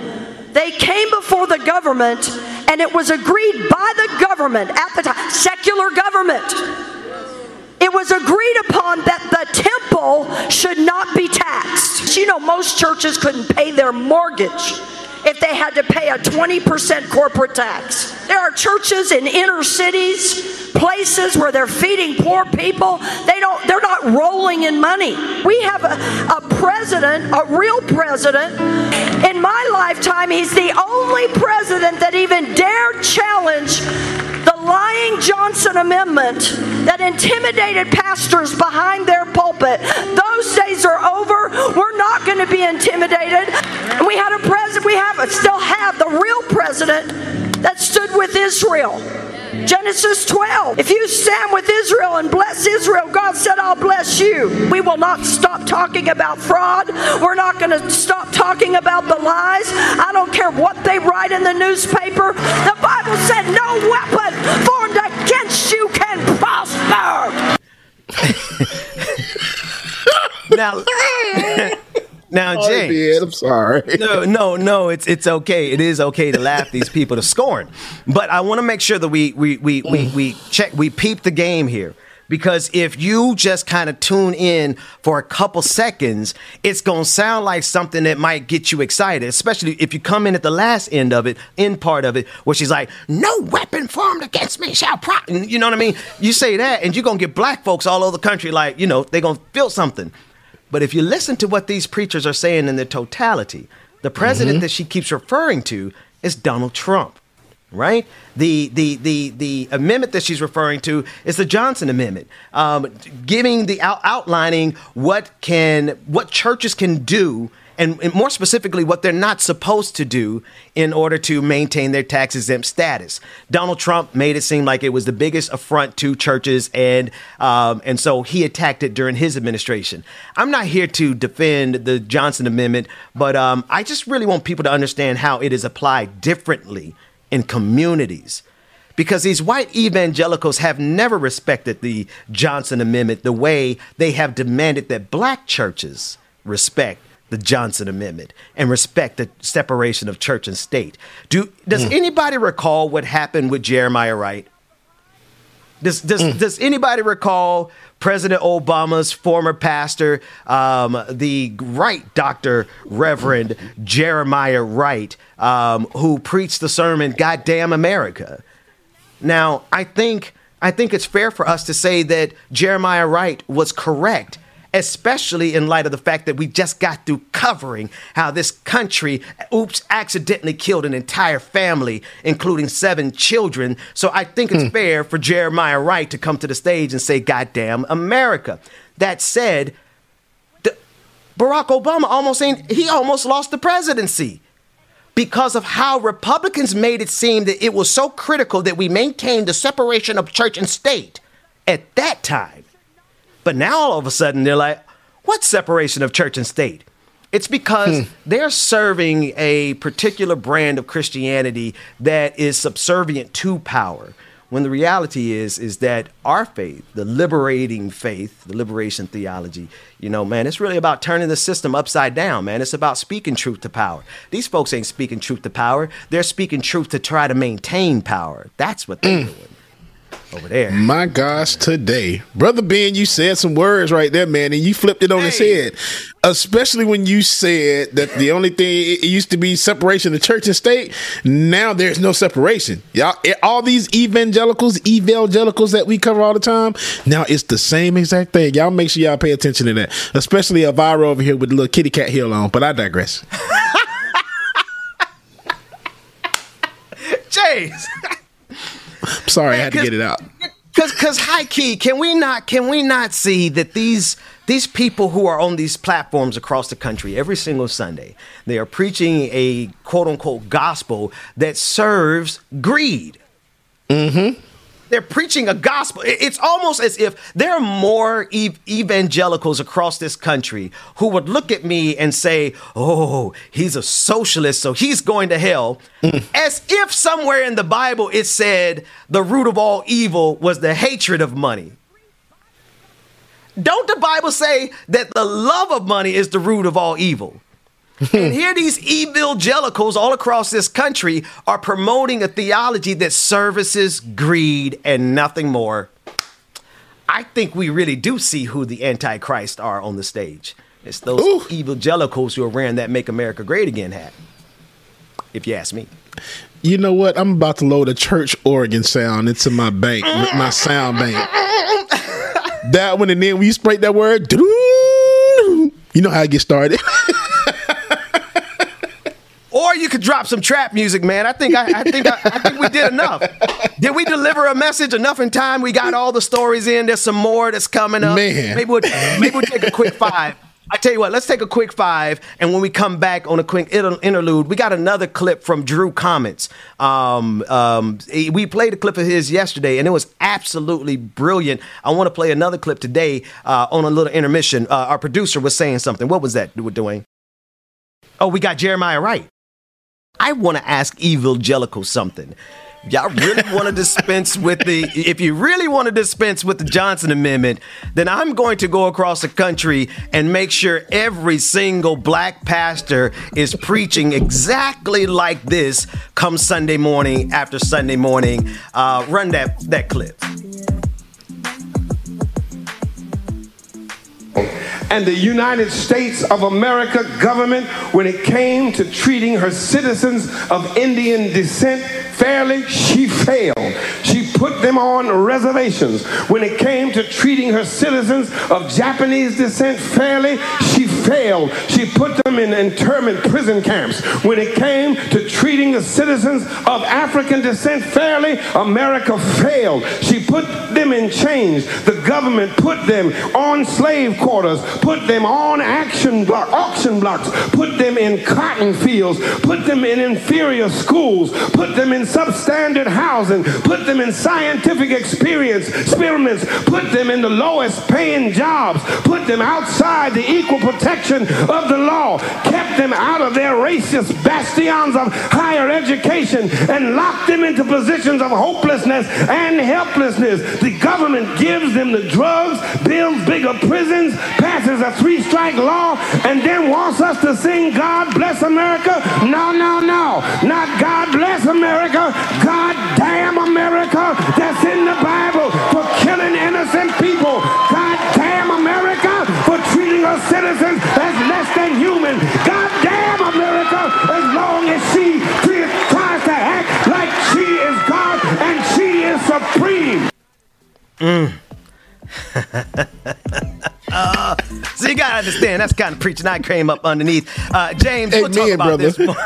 they came before the government, and it was agreed by the government at the time, secular government. It was agreed upon that the temple should not be taxed. You know, most churches couldn't pay their mortgage if they had to pay a 20% corporate tax. There are churches in inner cities, places where they're feeding poor people. They're not rolling in money. We have a president, a real president. In my lifetime, he's the only president that even dared challenge the lying Johnson Amendment that intimidated pastors behind their pulpit. Those days are over. We're not going to be intimidated. And we had a president, still have the real president that stood with Israel. Genesis 12. If you stand with Israel and bless Israel, God said, I'll bless you. We will not stop talking about fraud. We're not going to stop talking about the lies. I don't care what they write in the newspaper. The Bible said no weapon formed against you can prosper. Now, James. I'm sorry. No, it's okay. It is okay to laugh these people to scorn. But I want to make sure that we peep the game here. Because if you just kind of tune in for a couple seconds, it's going to sound like something that might get you excited, especially if you come in at the last end part of it, where she's like, no weapon formed against me shall prosper. You know what I mean? You say that and you're going to get black folks all over the country like, they're going to feel something. But if you listen to what these preachers are saying in their totality, the president that she keeps referring to is Donald Trump, right? The amendment that she's referring to is the Johnson Amendment, giving the outlining what churches can do, and more specifically, what they're not supposed to do in order to maintain their tax exempt status. Donald Trump made it seem like it was the biggest affront to churches, and so he attacked it during his administration. I'm not here to defend the Johnson Amendment, but I just really want people to understand how it is applied differently in communities. Because these white evangelicals have never respected the Johnson Amendment the way they have demanded that black churches respect the Johnson Amendment and respect the separation of church and state. Does anybody recall what happened with Jeremiah Wright? Does anybody recall President Obama's former pastor, the right Dr. Reverend Jeremiah Wright, who preached the sermon, Goddamn America? Now, I think it's fair for us to say that Jeremiah Wright was correct, especially in light of the fact that we just got through covering how this country, accidentally killed an entire family, including 7 children. So I think it's fair for Jeremiah Wright to come to the stage and say, Goddamn America. That said, Barack Obama almost lost the presidency because of how Republicans made it seem that it was so critical that we maintain the separation of church and state at that time. But now all of a sudden they're like, what separation of church and state? It's because they're serving a particular brand of Christianity that is subservient to power. When the reality is that our faith, the liberation theology, it's really about turning the system upside down, man. It's about speaking truth to power. These folks ain't speaking truth to power. They're speaking truth to try to maintain power. That's what they're doing over there. My gosh, today. Brother Ben, you said some words right there, man, and you flipped it on his head. Especially when you said that the only thing, it used to be separation of church and state. Now there's no separation. Y'all, all these evangelicals that we cover all the time, now it's the same exact thing. Y'all make sure y'all pay attention to that. Especially Elvira over here with the little kitty cat heel on, but I digress. James. I'm sorry, I had to get it out. Because high key, can we not see that these These people who are on these platforms across the country every single Sunday, they are preaching a quote unquote gospel that serves greed. Mm-hmm. They're preaching a gospel. It's almost as if there are more evangelicals across this country who would look at me and say, oh, he's a socialist, so he's going to hell. As if somewhere in the Bible it said the root of all evil was the hatred of money. Don't the Bible say that the love of money is the root of all evil? And here these evangelicals all across this country are promoting a theology that services greed and nothing more. I think we really do see who the Antichrist are on the stage. It's those evangelicals who are wearing that Make America Great Again hat, if you ask me. You know what? I'm about to load a church organ sound into my bank, my sound bank. That one, and then when you spray that word, you know how I get started. Or you could drop some trap music, man. I think we did enough. Did we deliver a message enough in time? We got all the stories in. There's some more that's coming up. Man. Maybe we'll take a quick 5. I tell you what, let's take a quick 5, and when we come back on a quick interlude, we got another clip from Drew Comments. We played a clip of his yesterday, and it was absolutely brilliant. I want to play another clip today on a little intermission. Our producer was saying something. What was that we're doing? Oh, we got Jeremiah Wright. I want to ask evangelical something. Y'all really want to dispense with if you really want to dispense with the Johnson Amendment, then I'm going to go across the country and make sure every single black pastor is preaching exactly like this come Sunday morning after Sunday morning. Run that clip. And the United States of America government, when it came to treating her citizens of Indian descent fairly, she failed. She put them on reservations. When it came to treating her citizens of Japanese descent fairly, she failed. She put them in internment prison camps. When it came to treating the citizens of African descent fairly, America failed. She put them in chains. The government put them on slave quarters, put them on auction blocks, put them in cotton fields, put them in inferior schools, put them in substandard housing, put them in scientific experiments, put them in the lowest paying jobs, put them outside the equal protection of the law, kept them out of their racist bastions of higher education, and locked them into positions of hopelessness and helplessness. The government gives them the drugs, builds bigger prisons, passes a 3-strike law, and then wants us to sing God Bless America? No, no, no. Not God Bless America. God damn America, that's in the Bible, for killing innocent people. God damn America, for treating her citizens as less than human. God damn America, as long as she tries to act like she is God and she is supreme. So you gotta understand, that's kind of preaching I came up underneath. James, we'll talk about this more.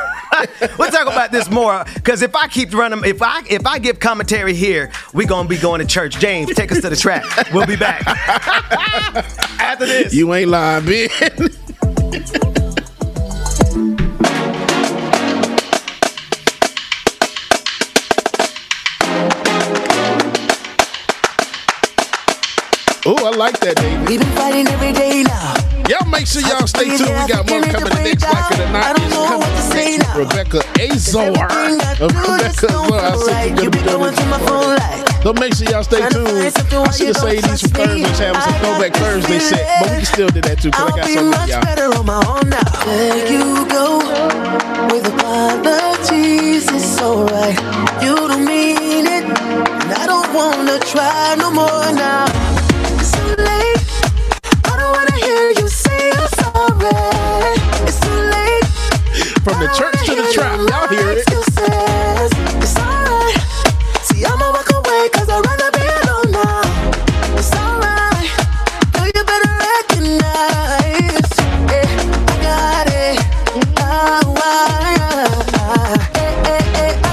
We'll talk about this more, because if I keep running, if I give commentary here, we're gonna be going to church. James, take us to the track. We'll be back after this. You ain't lying, Ben. Oh, I like that, David. We've been fighting every day now. Y'all make sure y'all stay tuned. We got more coming. The next Black of the Night is coming next. Rebecca Azor. Rebecca Azor. I said you're going to be doing this. So make sure y'all stay tuned. I should have saved these from Thursday, having some throwback Thursday set, but we can still do that too, because I got something for y'all. There you go with apologies. It's alright. You don't mean it, and I don't wanna try no more now. It's too late. I don't wanna hear you say you're sorry. It's too late. From the church to the trap, y'all hear it. It's alright. See, I'ma walk away 'cause I'd rather be alone now. It's alright. Girl, you better recognize. I got it. I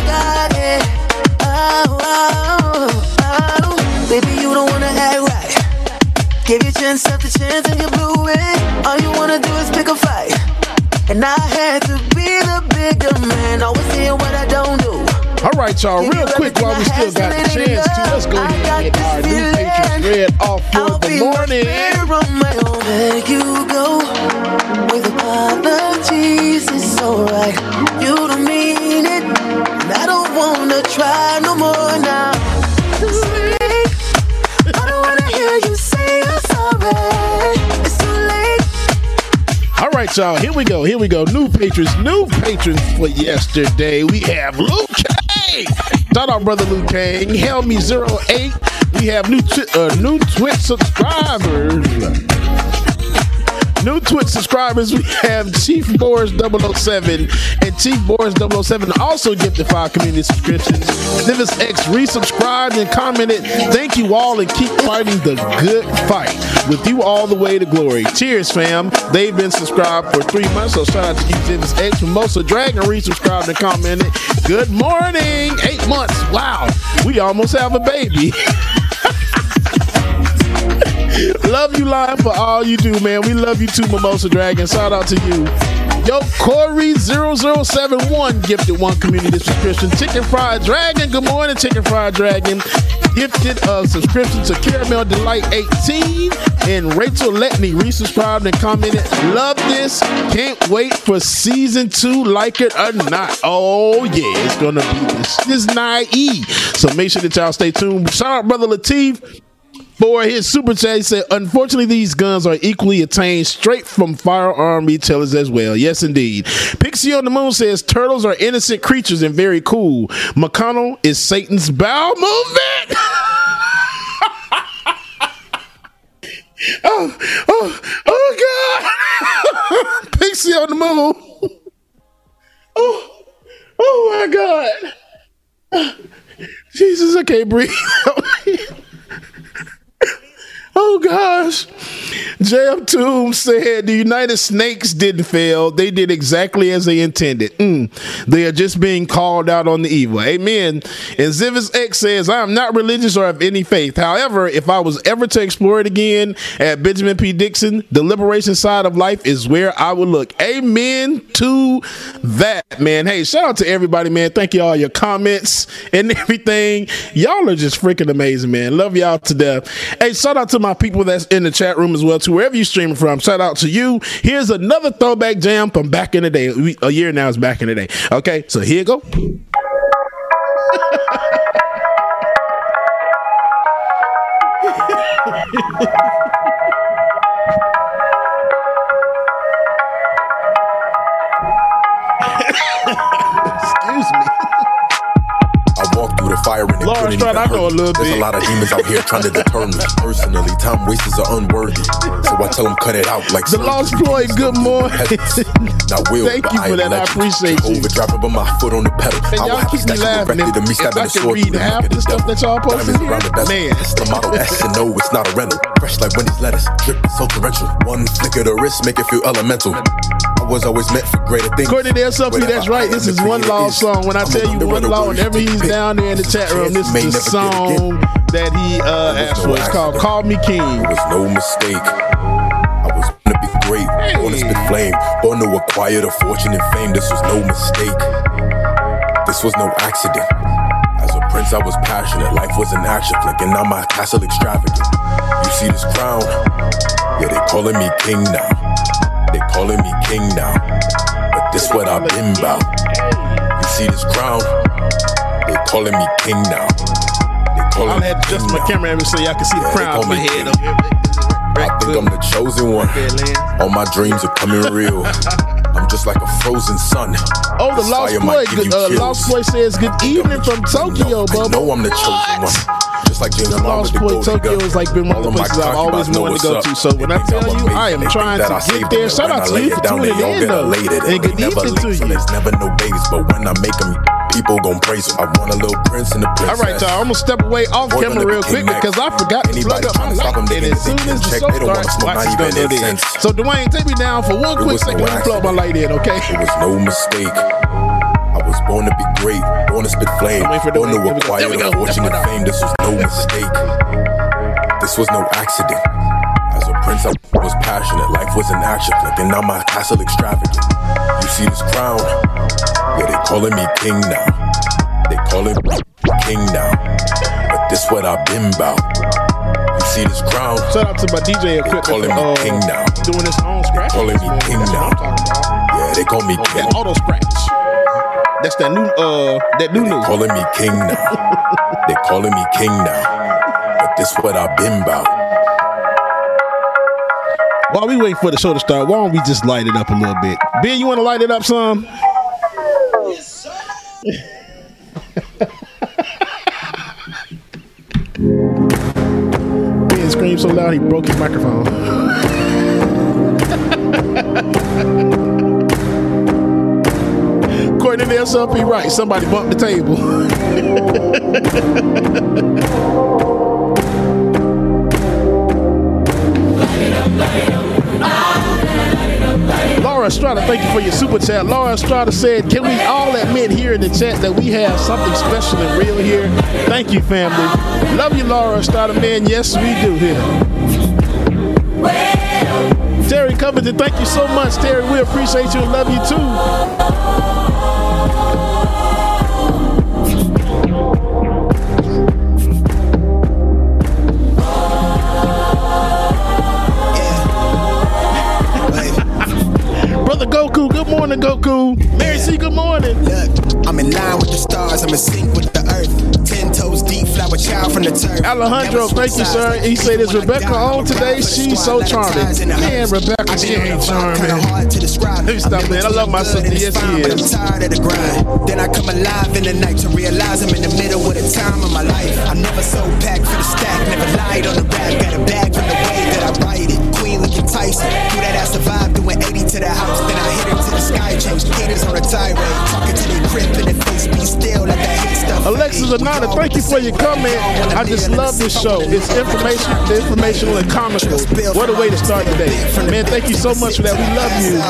got it. Baby, you don't wanna act right. Give your chance after chance and you're blue. And I had to be the bigger man, always saying what I don't do. All right, y'all, real quick while we still got the chance to, let's go ahead and get our new Patriots read off for the morning. There you go, with apologies, it's alright. You don't mean it, and I don't wanna try no more now. I don't wanna hear you say you're sorry. It's too late. All right, y'all, here we go. New patrons for yesterday. We have Luke Kang. Shout out, brother Luke Kang. Help me 08. We have new Twitch subscribers. New Twitch subscribers, we have Chief Boris 007 and Chief Boris 007 also gifted 5 community subscriptions. Nivis X resubscribed and commented, "Thank you all and keep fighting the good fight. With you all the way to glory. Cheers, fam." They've been subscribed for 3 months, so shout out to you, Nivis X. Mimosa Dragon resubscribed and commented, "Good morning." 8 months. Wow. We almost have a baby. Love you, Lion, for all you do, man. We love you too, Mimosa Dragon. Shout out to you. Yo, Corey 0071 gifted 1 community subscription. Chicken Fried Dragon. Good morning, Chicken Fried Dragon. Gifted a subscription to Caramel Delight 18. And Rachel Letney resubscribed and commented, "Love this. Can't wait for season 2, like it or not." Oh, yeah, it's going to be this naive. So make sure that y'all stay tuned. Shout out, Brother Lateef. For his super chat, he said, "Unfortunately, these guns are equally attained straight from firearm retailers as well." Yes, indeed. Pixie on the Moon says, "Turtles are innocent creatures and very cool. McConnell is Satan's bowel movement." oh God. Pixie on the Moon. Oh my God. Jesus, I can't breathe. Oh gosh. JM Toom said the United Snakes didn't fail. They did exactly as they intended. They are just being called out on the evil. Amen. And Zivis X says, "I am not religious or of any faith. However, if I was ever to explore it again at Benjamin P. Dixon, the liberation side of life is where I would look." Amen to that, man. Hey, shout out to everybody, man. Thank you all your comments and everything. Y'all are just freaking amazing, man. Love y'all to death. Hey, shout out to my people that's in the chat room as well too, wherever you streaming from. Shout out to you. Here's another throwback jam from back in the day. A year now is back in the day. Okay, so here you go. Excuse me. I walk through the fire and it couldn't even hurt me. There's a lot of demons out here trying to deter me. Personally, time wasters are unworthy, so I tell them cut it out like the Lost Boy. Good morning. Not will, thank you for that. I appreciate you. Overdriving with my foot on the pedal. And y'all keep me laughing. If I can read half the stuff that y'all posted here, man. It's the model S and no, it's not a rental. Fresh like Wendy's lettuce, drip so torrential. One flick of the wrist make it feel elemental. I was always meant for greater things. According to their Sophie, that's right. This is One Law song. When I tell you One Law, whenever he's down there in the chat room, this is the song that he asked for. It's called "Call Me King." It was no mistake. I was gonna be great, born to spit flame, born to acquire the fortune and fame. This was no mistake. This was no accident. As a prince, I was passionate. Life was an action flick, and now my castle extravagant. You see this crown? Yeah, they calling me king now. They calling me king now. But this what I've been about. You see this crown? They calling me king now. They calling me king now. I'll adjust my camera so y'all can see the crown on my head. I think I'm the chosen one. All my dreams are coming real. I'm just like a frozen sun. Oh, the Lost Boy. Lost Boy says good evening from Tokyo, Bubba. No, I'm the chosen one. Just like James the Lost Boy, Tokyo is like been one of the places I've always wanted to go to. So when I tell you, I am trying to get there. Shout out to you for tuning in, though. And good evening to you. There's never no babies, but when I make them, people gon' praise them. I want a little prince in the princess. All right, y'all, I'm gonna step away off camera real quick because I forgot to plug up my light. And as soon as the show starts, watch it's gonna go there. So Dwayne, take me down for one quick second. Let me plug my light in, okay? It was no mistake. I was born to be great, born to spit flame, born to acquire fortune and fame. This was no mistake. This was no accident. As a prince, I was passionate. Life was an action, flipping out my castle extravagant. You see this crown? Yeah, they calling me king now. They calling me king now. But this what I've been about. You see this crown? Shout out to my DJ equipment. They calling me king now. Doing his own scratch. Calling me king now. Yeah, they call me king. That auto scratch. That's that new news. Calling me king now. They calling me king now. But this what I've been about. While we wait for the show to start, why don't we just light it up a little bit? Ben, you want to light it up some? Yes, sir. Ben screamed so loud he broke his microphone. According to the SLP, right, somebody bumped the table. Laura Estrada, thank you for your super chat. Laura Estrada said, can we all admit here in the chat that we have something special and real here? Thank you, family. Love you, Laura Estrada, man. Yes, we do here. Terry Covington, thank you so much, Terry. We appreciate you and love you too. Brother Goku, good morning, Goku. Mary C, good morning. Look, I'm in line with the stars, I'm in sync with the earth. 10 toes deep, flower child from the turf. Alejandro, thank you, sir. He said, is Rebecca on today? She's so charming. Man, Rebecca, she ain't charming. Let me stop, man. I love my sister. Yes, she is. I'm tired of the grind. Then I come alive in the night to realize I'm in the middle of the time of my life. I never so packed for the stack, never lied on the rap. Got a bag from the way that I write it. Queen looking Tyson, do that ass survive, doing 80 to the house. Then I hit it to the sky, change haters on a tirade. Talking to their crib in the face, be still, let that hit stuff. Alexis Ananda, thank you for your comment. I just love this show. It's informational and comical. What a way to start the day. Man, thank you so much for that. We love you.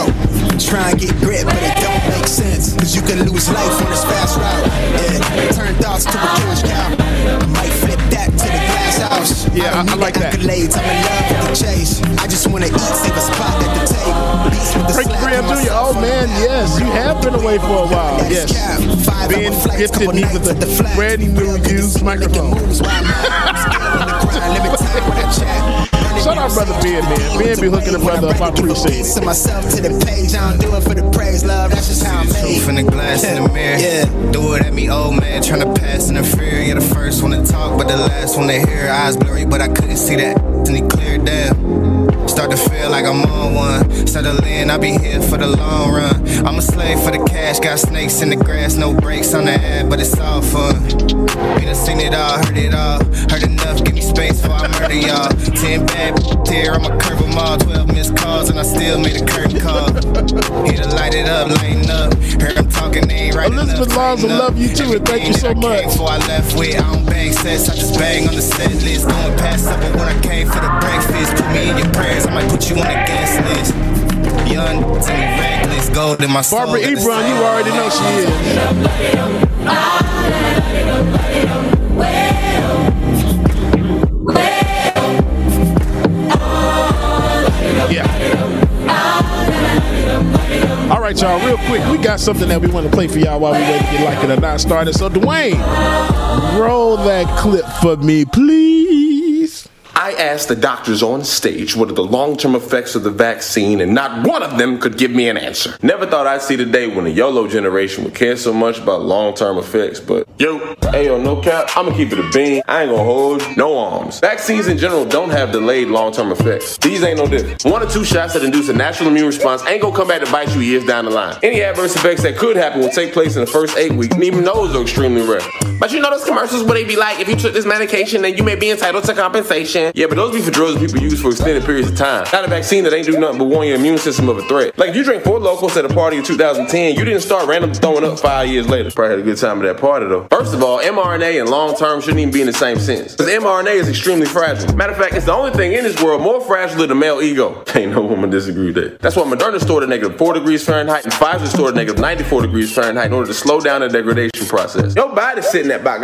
Try and get grit, but it don't make sense. Cause you can lose life on this fast route. Yeah, turn thoughts to a cash cow. I might flip that to the glass house. Yeah, I like that. Accolades, I'm in love with the chase. I just wanna eat, save a spot at the table. Frank Graham Jr., oh man, yes, you have been away for a while. Yes. Ben gifted me with a brand new used microphone. Shout out brother Ben, man. Ben be hooking the brother up. I appreciate it. Myself to the page, I don't do it for the praise, love. That's just how I'm made. From the glass in the mirror, yeah. Do it at me, old man, trying to pass in the fear. You're the first one to talk, but the last one to hear. Eyes blurry, but I couldn't see that, and he cleared down. Start to feel like I'm on one. Settle in, I'll be here for the long run. I'm a slave for the cash, got snakes in the grass, no brakes on the ad, but it's all fun. We done seen it all, heard it all. Heard enough, give me space before I murder y'all. 10 bad here, I'ma curve them all. 12 missed calls, and I still made a curtain call. Here to light it up, lighten up. Heard I'm talking, they ain't right Elizabeth Laws, I love you too, and thank you so much. Before I left with, I don't bang sets, I just bang on the set list. Going past supper when I came for the breakfast. Put me in your prayers, I might put you on the guest list. Young, to me reckless, gold in my soul. Barbara Ebron, you already know she is. All right, y'all, real quick, we got something that we want to play for y'all while we wait to get Like It or Not started. So, Dwayne, roll that clip for me, please. I asked the doctors on stage what are the long-term effects of the vaccine, and not one of them could give me an answer. Never thought I'd see the day when the YOLO generation would care so much about long-term effects, but yo, no cap, I'ma keep it a bean. I ain't gonna hold no arms. Vaccines in general don't have delayed long-term effects. These ain't no different. 1 or 2 shots that induce a natural immune response ain't gonna come back to bite you years down the line. Any adverse effects that could happen will take place in the first 8 weeks, and even those are extremely rare. But you know those commercials where they be like, if you took this medication, then you may be entitled to compensation. Yeah, but those be for drugs that people use for extended periods of time. Not a vaccine that ain't do nothing but warn your immune system of a threat. Like if you drink 4 Locos at a party in 2010, you didn't start randomly throwing up 5 years later. Probably had a good time at that party though. First of all, mRNA and long-term shouldn't even be in the same sense. Because mRNA is extremely fragile. Matter of fact, it's the only thing in this world more fragile than the male ego. Ain't no woman disagree with that. That's why Moderna stored at -4 degrees Fahrenheit and Pfizer stored at -94 degrees Fahrenheit in order to slow down the degradation process. Your body's sitting at about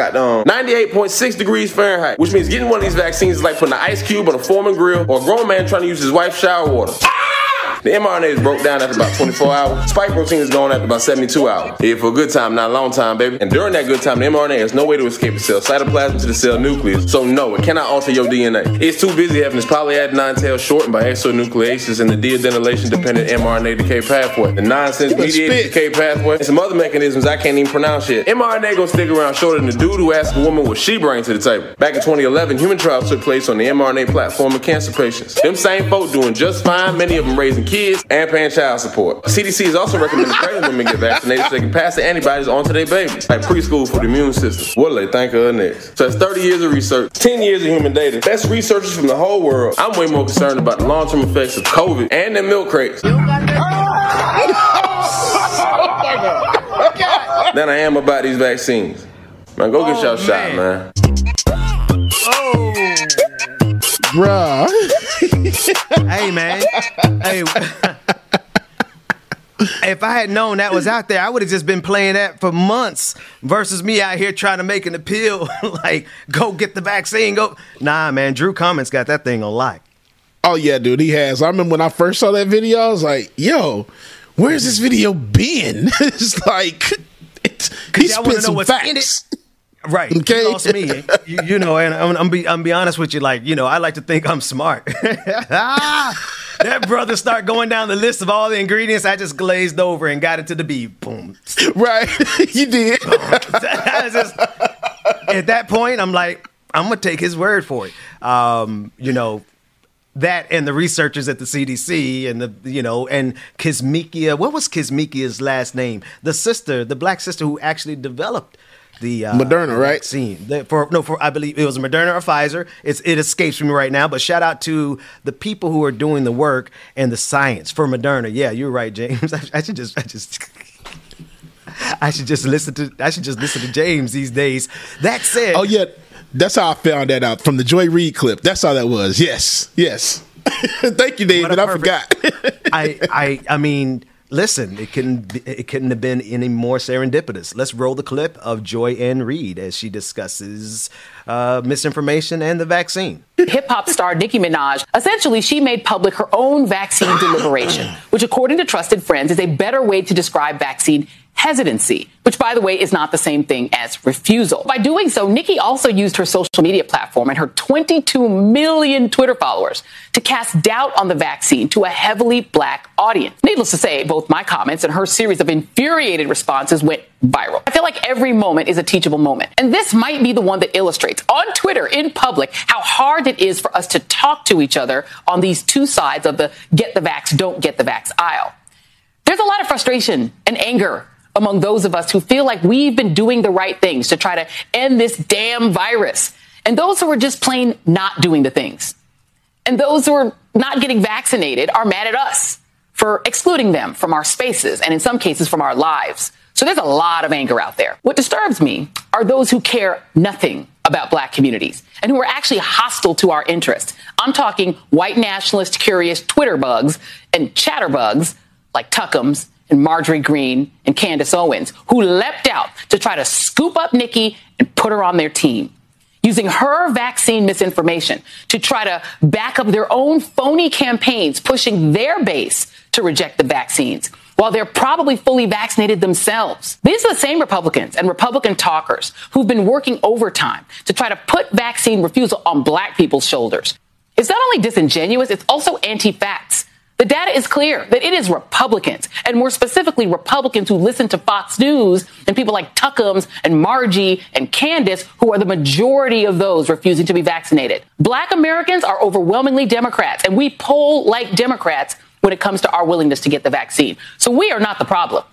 98.6 degrees Fahrenheit, which means getting one of these vaccines is like putting an ice cube on a Foreman grill, or a grown man trying to use his wife's shower water. The mRNA is broke down after about 24 hours. Spike protein is gone after about 72 hours. Here for a good time, not a long time, baby. And during that good time, the mRNA has no way to escape the cell cytoplasm to the cell nucleus. So no, it cannot alter your DNA. It's too busy having its polyadenine tail shortened by exonucleases and the deadenylation-dependent mRNA decay pathway. The nonsense-mediated decay pathway and some other mechanisms I can't even pronounce yet. mRNA gonna stick around shorter than the dude who asked a woman what she bring to the table. Back in 2011, human trials took place on the mRNA platform of cancer patients. Them same folk doing just fine, many of them raising kids and paying child support. CDC is also recommending pregnant women get vaccinated so they can pass the antibodies on to their babies, like preschool for the immune system. What do they think of her next? So that's 30 years of research, 10 years of human data. That's researchers from the whole world. I'm way more concerned about the long-term effects of COVID and them milk crates than I am about these vaccines. Man, go get your shot, man. Bruh. Hey, man. Hey. If I had known that was out there, I would have just been playing that for months versus me out here trying to make an appeal like, go get the vaccine. Go. Nah, man. Drew Cummins got that thing on lock. Oh, yeah, dude. He has. I remember when I first saw that video, I was like, yo, where's this video been? It's like, he spit some facts. Right. Okay. You lost me. You know, and I'm be honest with you. Like, you know, I like to think I'm smart. That brother start going down the list of all the ingredients. I just glazed over and got it to the beef. Boom. Right. You did. At that point, I'm like, I'm going to take his word for it. You know, that and the researchers at the CDC and and Kizzmekia. What was Kizzmekia's last name? The black sister who actually developed the Moderna, right? Vaccine. I believe it was Moderna or Pfizer. It escapes me right now, but shout out to the people who are doing the work and the science for Moderna. Yeah, you're right, James. I should just listen to James these days. That said, oh yeah, that's how I found that out from the Joy Reid clip. That's how that was. Yes. Thank you, David. I forgot. I mean. Listen, it couldn't have been any more serendipitous. Let's roll the clip of Joy Ann Reid as she discusses misinformation and the vaccine. Hip-hop star Nicki Minaj, essentially she made public her own vaccine deliberation, which according to trusted friends is a better way to describe vaccine hesitancy, which, by the way, is not the same thing as refusal. By doing so, Nicki also used her social media platform and her 22 million Twitter followers to cast doubt on the vaccine to a heavily black audience. Needless to say, both my comments and her series of infuriated responses went viral. I feel like every moment is a teachable moment. And this might be the one that illustrates on Twitter in public how hard it is for us to talk to each other on these two sides of the get the vax, don't get the vax aisle. There's a lot of frustration and anger among those of us who feel like we've been doing the right things to try to end this damn virus, and those who are just plain not doing the things. And those who are not getting vaccinated are mad at us for excluding them from our spaces and in some cases from our lives. So there's a lot of anger out there. What disturbs me are those who care nothing about black communities and who are actually hostile to our interests. I'm talking white nationalist, curious Twitter bugs and chatterbugs like Tuckums and Marjorie Greene and Candace Owens, who leapt out to try to scoop up Nicki and put her on their team, using her vaccine misinformation to try to back up their own phony campaigns, pushing their base to reject the vaccines, while they're probably fully vaccinated themselves. These are the same Republicans and Republican talkers who've been working overtime to try to put vaccine refusal on black people's shoulders. It's not only disingenuous, it's also anti-facts. The data is clear that it is Republicans, and more specifically Republicans who listen to Fox News and people like Tuckums and Margie and Candace, who are the majority of those refusing to be vaccinated. Black Americans are overwhelmingly Democrats, and we poll like Democrats when it comes to our willingness to get the vaccine. So we are not the problem.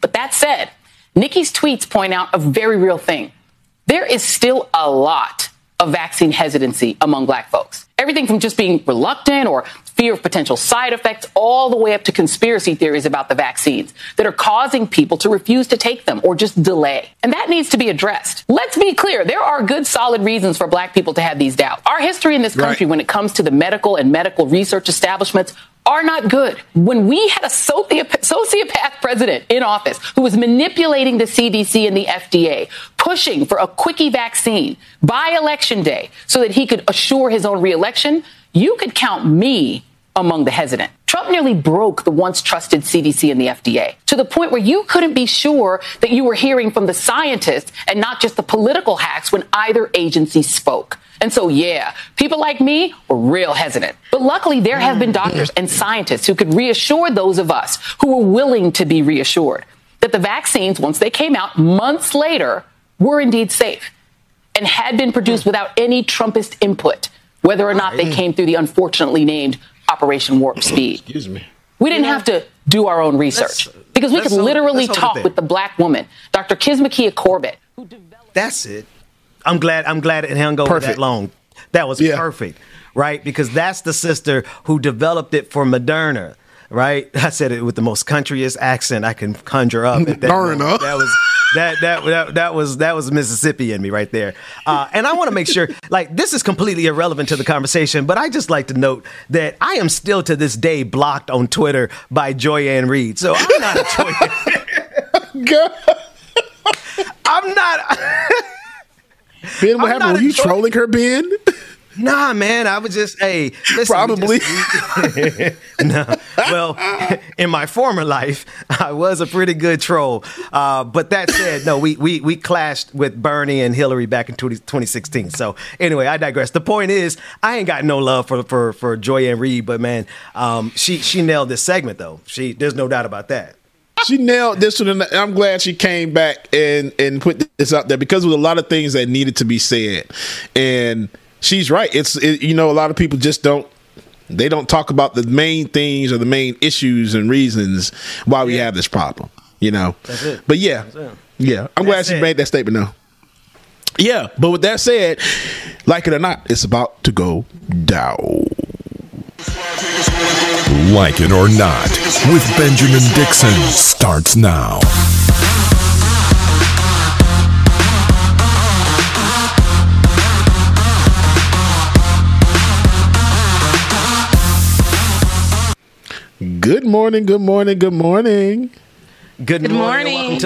But that said, Nicki's tweets point out a very real thing. There is still a lot of vaccine hesitancy among black folks. Everything from just being reluctant or fear of potential side effects all the way up to conspiracy theories about the vaccines that are causing people to refuse to take them or just delay. And that needs to be addressed. Let's be clear. There are good, solid reasons for black people to have these doubts. Our history in this country when it comes to the medical and medical research establishments are not good. When we had a sociopath president in office who was manipulating the CDC and the FDA, pushing for a quickie vaccine by election day so that he could assure his own reelection, you could count me among the hesitant. Trump nearly broke the once trusted CDC and the FDA to the point where you couldn't be sure that you were hearing from the scientists and not just the political hacks when either agency spoke. And so, yeah, people like me were real hesitant. But luckily, there have been doctors and scientists who could reassure those of us who were willing to be reassured that the vaccines, once they came out months later, were indeed safe and had been produced without any Trumpist input, whether or not they came through the unfortunately named Operation Warp Speed. Excuse me. We didn't have to do our own research because we could literally talk with the black woman, Dr. Kizzmekia Corbett. That's it. I'm glad it didn't go that long. That was perfect, right? Because that's the sister who developed it for Moderna, right? I said it with the most countryest accent I can conjure up. That was Mississippi in me right there. And I want to make sure, like, this is completely irrelevant to the conversation, but I just like to note that I am still to this day blocked on Twitter by Joy-Ann Reid. So I'm not a Joy-Ann. I'm not. Ben, what happened? Were you trolling her, Ben? Nah, man. I was just, listen, probably. No. Well, in my former life, I was a pretty good troll. But that said, no, we clashed with Bernie and Hillary back in 2016. So anyway, I digress. The point is, I ain't got no love for Joy-Ann Reid, but man, she nailed this segment though. There's no doubt about that. She nailed this one, and I'm glad she came back and put this out there because there was a lot of things that needed to be said. And she's right. A lot of people just don't talk about the main things or the main issues and reasons why we have this problem, That's it. But I'm glad she made that statement now. Yeah, but with that said, like it or not, it's about to go down. Like It or Not with Benjamin Dixon starts now. Good morning, good morning, good morning. Good morning.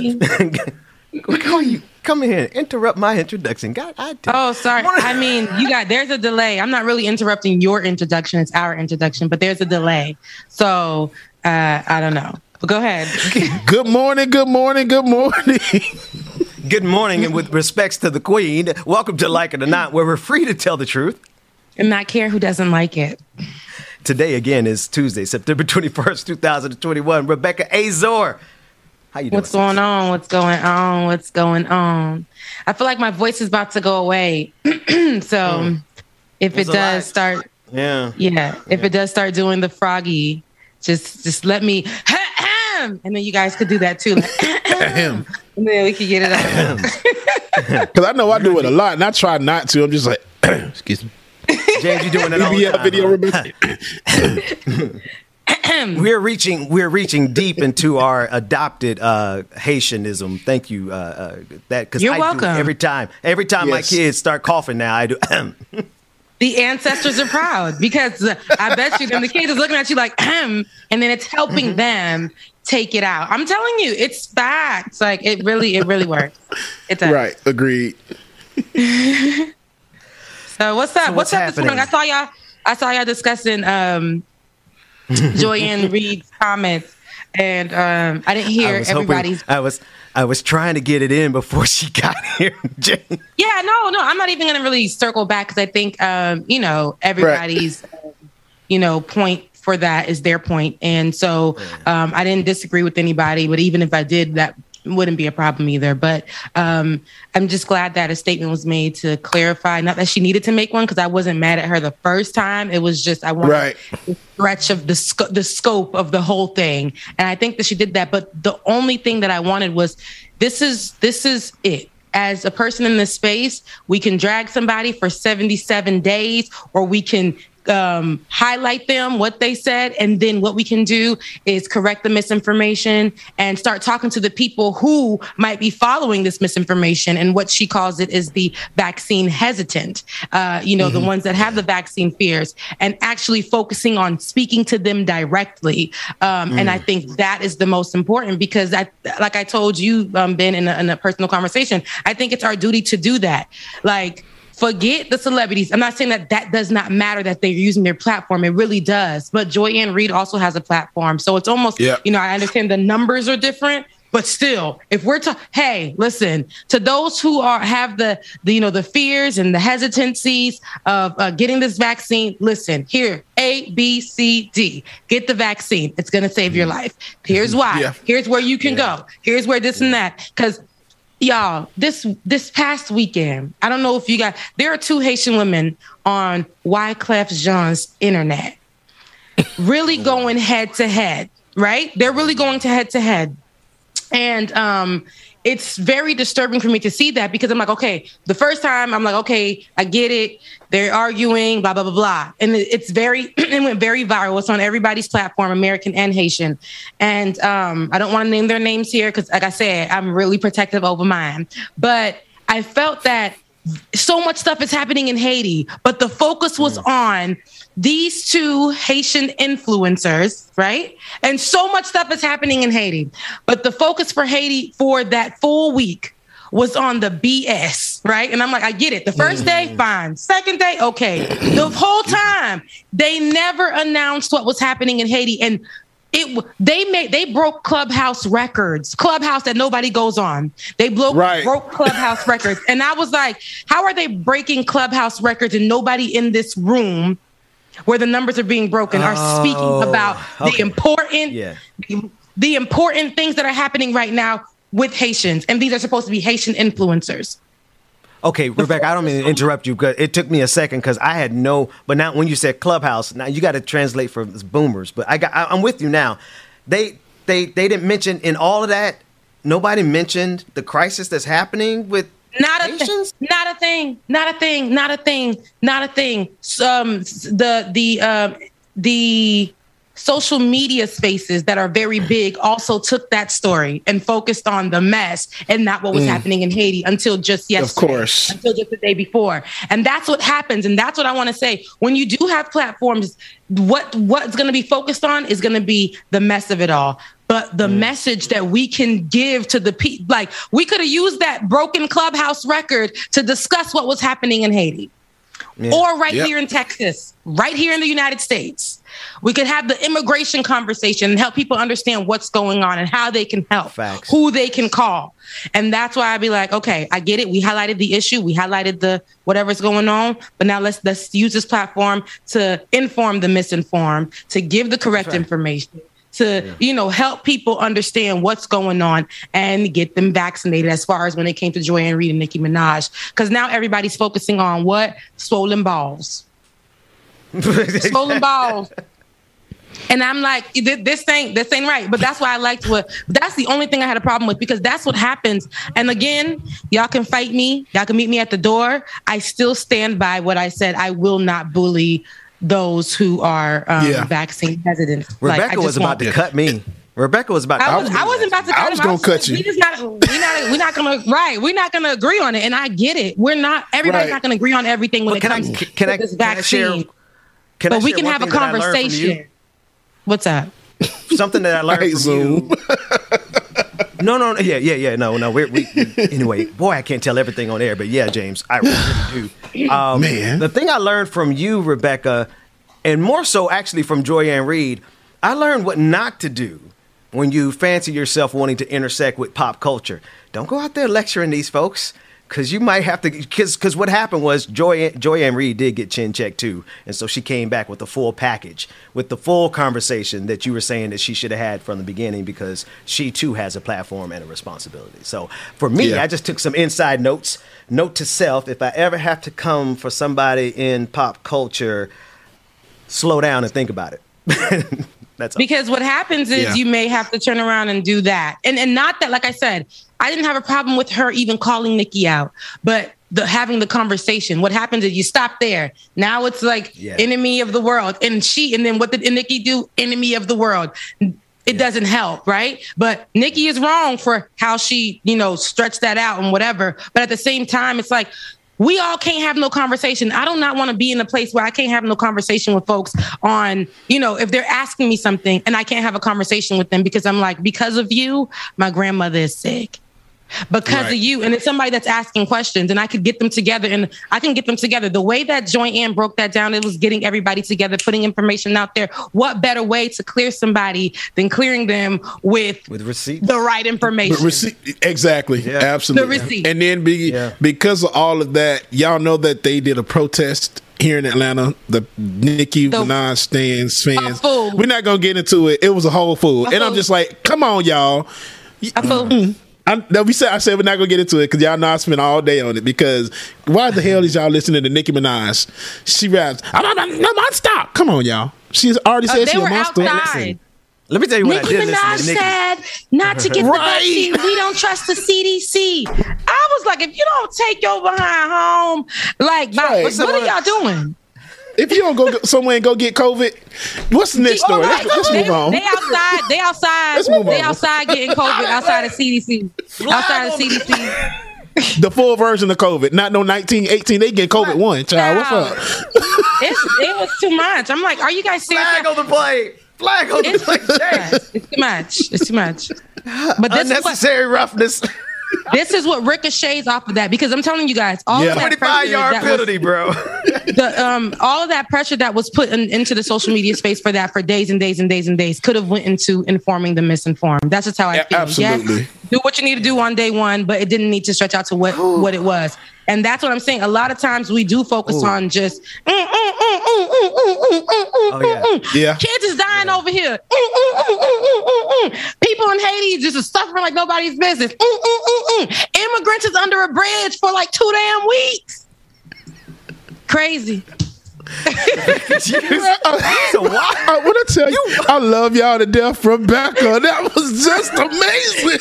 Come in here and interrupt my introduction. God, I did. Oh, sorry. I mean, there's a delay. I'm not really interrupting your introduction. It's our introduction, but there's a delay. So I don't know. But go ahead. Good morning, good morning, good morning. Good morning, and with respects to the Queen, welcome to Like It or Not, where we're free to tell the truth and not care who doesn't like it. Today, again, is Tuesday, September 21st, 2021. Rebecca Azor. How you doing? What's going on? What's going on? What's going on? I feel like my voice is about to go away. So if it does start, if it does start doing the froggy, just let me, and then you guys could do that too. And then we could get it out. Because I know I do it a lot, and I try not to. I'm just like, excuse me. James, you doing it all the time. We're reaching deep into our adopted Haitianism. Thank you. Because you're welcome. Every time my kids start coughing now, I do. The ancestors are proud because I bet you the kid is looking at you like, and then it's helping them take it out. I'm telling you, it's facts. Like it really works. It does. Right. Agreed. So what's up? What's up this morning? I saw y'all discussing Joy-Ann Reid's comments, and I didn't hear everybody's. I was trying to get it in before she got here. Yeah, no, I'm not even going to really circle back because I think everybody's point for that is their point, and so I didn't disagree with anybody. But even if I did, that wouldn't be a problem either. But I'm just glad that a statement was made to clarify, not that she needed to make one, because I wasn't mad at her the first time. It was just I wanted the stretch of the scope of the whole thing, and I think that she did that. But the only thing that I wanted was this is it. as a person in this space, we can drag somebody for 77 days, or we can highlight them, what they said, and then what we can do is correct the misinformation and start talking to the people who might be following this misinformation. And what she calls it is the vaccine hesitant, the ones that have the vaccine fears, and actually focusing on speaking to them directly. And I think that is the most important, because like I told you, Ben, in a personal conversation, I think it's our duty to do that. Like, forget the celebrities. I'm not saying that does not matter, that they're using their platform. It really does. But Joy-Ann Reid also has a platform. So it's almost, I understand the numbers are different, but still, if we're hey, listen, to those who have the fears and the hesitancies of getting this vaccine, listen, here, A, B, C, D, get the vaccine. It's going to save your life. Here's why. Yeah. Here's where you can go. Here's where this and that. Because y'all, this past weekend, I don't know if you got, there are 2 Haitian women on Wyclef Jean's internet really going head to head, right? They're really going to head to head. And it's very disturbing for me to see that, because I'm like, okay, the first time I'm like, okay, I get it. They're arguing, blah, blah, blah, blah. And it went very viral. It's on everybody's platform, American and Haitian. And I don't want to name their names here because, like I said, I'm really protective over mine. But I felt that so much stuff is happening in Haiti, but the focus was on these 2 Haitian influencers, right? And so much stuff is happening in Haiti, but the focus for Haiti for that full week was on the BS, right? And I'm like, I get it. The first day, fine. Second day, okay. The whole time, they never announced what was happening in Haiti. And they broke Clubhouse records, Clubhouse that nobody goes on. They broke Clubhouse records. And I was like, how are they breaking Clubhouse records and nobody in this room where the numbers are being broken are speaking about the important things that are happening right now with Haitians? And these are supposed to be Haitian influencers. Okay, Rebecca, I don't mean to interrupt you, because it took me a second, because I had but now when you said Clubhouse, now you got to translate for boomers, but I'm with you now. They didn't mention in all of that, nobody mentioned the crisis that's happening with Haitians? Not a thing. The social media spaces that are very big also took that story and focused on the mess and not what was happening in Haiti until just yesterday. Of course. Until just the day before. And that's what happens. And that's what I want to say. When you do have platforms, what's going to be focused on is going to be the mess of it all. But the message that we can give to the people, like, we could have used that broken Clubhouse record to discuss what was happening in Haiti. Or here in Texas, right here in the United States. We could have the immigration conversation and help people understand what's going on and how they can help, who they can call. And that's why I'd be like, okay, I get it. We highlighted the issue. We highlighted the whatever's going on. But now let's use this platform to inform the misinformed, to give the correct information, to, help people understand what's going on and get them vaccinated, as far as when it came to Joy-Ann Reid and Nicki Minaj. Because now everybody's focusing on what? Swollen balls. Swollen balls. And I'm like, this ain't right. But that's why I liked that's the only thing I had a problem with, because that's what happens. And again, y'all can fight me. Y'all can meet me at the door. I still stand by what I said. I will not bully those who are vaccine hesitant. Rebecca was about to cut me. Rebecca was about to cut me. I wasn't about to cut him. I was going to cut you. We're not going to agree on it. And I get it. Everybody's not going to agree on everything when it comes to this vaccine. But we can have a conversation. What's that? Something that I learned from you. No. Yeah. No. We anyway, boy, I can't tell everything on air, but yeah, James, I really do. Man. The thing I learned from you, Rebecca, and more so actually from Joy-Ann Reid, I learned what not to do when you fancy yourself wanting to intersect with pop culture. Don't go out there lecturing these folks. Because you might have to, because what happened was Joy-Ann Reid did get chin checked too. And so she came back with the full package, with the full conversation that you were saying that she should have had from the beginning, because she too has a platform and a responsibility. So for me, I just took some inside notes. Note to self, if I ever have to come for somebody in pop culture, slow down and think about it. That's all. Because what happens is you may have to turn around and do that. And not that, like I said, I didn't have a problem with her even calling Nikki out, but having the conversation. What happens is you stop there. Now it's like enemy of the world. And then what did Nikki do? Enemy of the world. It doesn't help, right? But Nikki is wrong for how she, stretched that out and whatever. But at the same time, it's like, we all can't have no conversation. I do not want to be in a place where I can't have no conversation with folks on, if they're asking me something and I can't have a conversation with them because I'm like, because of you, my grandmother is sick. Because of you, and it's somebody that's asking questions, and I could get them together, and I can get them together. The way that Joy-Ann broke that down, it was getting everybody together, putting information out there. What better way to clear somebody than clearing them with receipts, the right information? Exactly, absolutely. The receipt. And then because of all of that, y'all know that they did a protest here in Atlanta, the Nicki Minaj fans. We're not gonna get into it. It was a whole fool, and I'm just like, come on, y'all. I said we're not gonna get into it because y'all know I spent all day on it. Because why the hell is y'all listening to Nicki Minaj? She raps, "Stop!" Come on, y'all. She's already said she's a monster. Listen, let me tell you what Nicki I did. Minaj said not to get the vaccine. We don't trust the CDC. I was like, if you don't take your behind home, like, what are y'all doing? If you don't go somewhere and go get COVID, what's the next story? Let's move on. They outside getting COVID outside of CDC. Outside of CDC. The full version of COVID, not no 1918. They get COVID one, child. What's up? It was too much. I'm like, are you guys serious? Flag on the play. It's too much. It's too much. But this unnecessary roughness. This is what ricochets off of that, because I'm telling you guys, all of that 25-yard penalty, bro. All of that pressure that was put into the social media space for days and days and days and days could have went into informing the misinformed. That's just how I feel. Absolutely. Yes, do what you need to do on day one, but it didn't need to stretch out to what it was. And that's what I'm saying. A lot of times we do focus on just kids is dying over here. People in Haiti just are suffering like nobody's business. Immigrants is under a bridge for like 2 damn weeks. Crazy. I want to tell you, I love y'all to death, Rebecca. That was just amazing.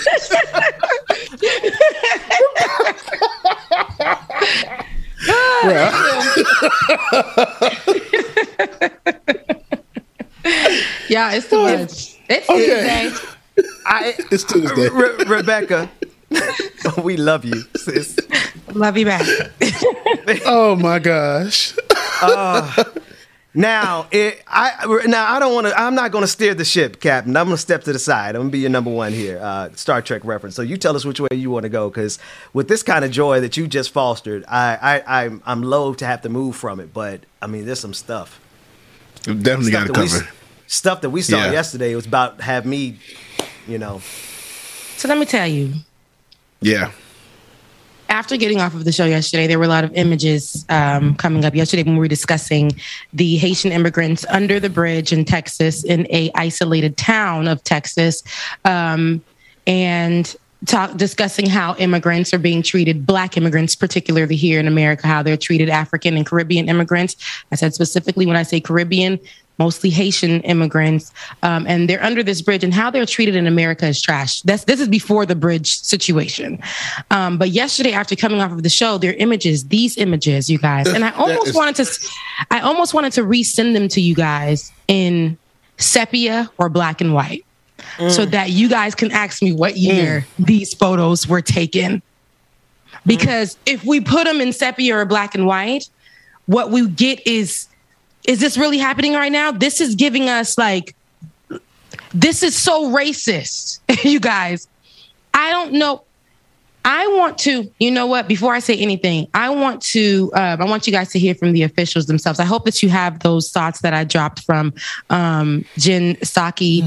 Yeah, it's too much. It's Tuesday. It's Tuesday. Rebecca, we love you, sis. Love you back. Oh my gosh. Now I don't want to. I'm not going to steer the ship, Captain. I'm going to step to the side. I'm going to be your number one here. Star Trek reference. So you tell us which way you want to go, because with this kind of joy that you just fostered, I'm loath to have to move from it. But I mean, there's some stuff. Definitely got to cover. Stuff that we saw yesterday. It was about have me, So let me tell you. Yeah. After getting off of the show yesterday, there were a lot of images coming up yesterday when we were discussing the Haitian immigrants under the bridge in Texas, in a isolated town of Texas, and discussing how immigrants are being treated, Black immigrants, particularly here in America, how they're treated, African and Caribbean immigrants. I said specifically when I say Caribbean, mostly Haitian immigrants, and they're under this bridge, and how they're treated in America is trash. This is before the bridge situation. But yesterday, after coming off of the show, these images, you guys, and I almost wanted to resend them to you guys in sepia or black and white, so that you guys can ask me what year these photos were taken. Because if we put them in sepia or black and white, what we get is this really happening right now? This is giving us this is so racist, you guys. I don't know. I want to, you know what? Before I say anything, I want you guys to hear from the officials themselves. I hope that you have those thoughts that I dropped from Jen Psaki,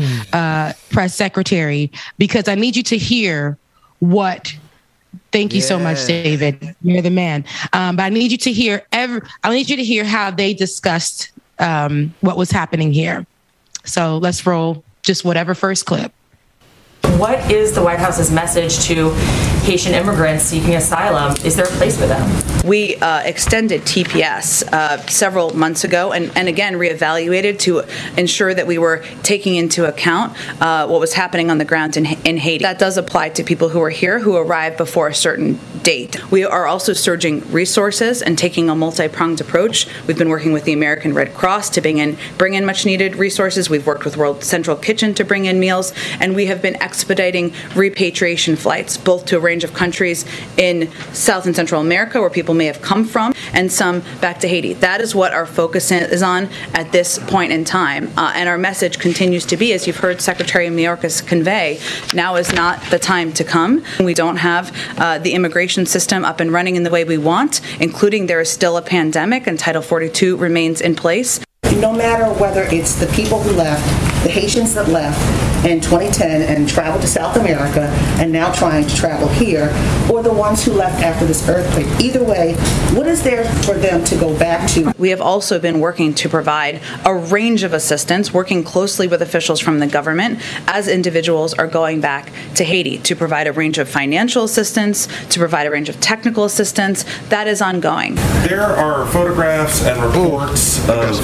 press secretary, because I need you to hear what. Thank you so much, David. You're the man. But I need you to hear how they discussed what was happening here. So let's roll just whatever first clip. what is the White House's message to Haitian immigrants seeking asylum? Is there a place for them? We extended TPS several months ago and again reevaluated to ensure that we were taking into account what was happening on the ground in Haiti. That does apply to people who are here who arrive before a certain date. We are also surging resources and taking a multi-pronged approach. We've been working with the American Red Cross to bring in much needed resources. We've worked with World Central Kitchen to bring in meals, and we have been expediting repatriation flights, both to a range of countries in South and Central America where people may have come from, and some back to Haiti. That is what our focus is on at this point in time. And our message continues to be, as you've heard Secretary Mayorkas convey, now is not the time to come. We don't have the immigration system up and running in the way we want, including there is still a pandemic and Title 42 remains in place. No matter whether it's the people who left, the Haitians that left in 2010 and traveled to South America and now trying to travel here, or the ones who left after this earthquake. Either way, what is there for them to go back to? We have also been working to provide a range of assistance, working closely with officials from the government as individuals are going back to Haiti, to provide a range of financial assistance, to provide a range of technical assistance. That is ongoing. There are photographs and reports of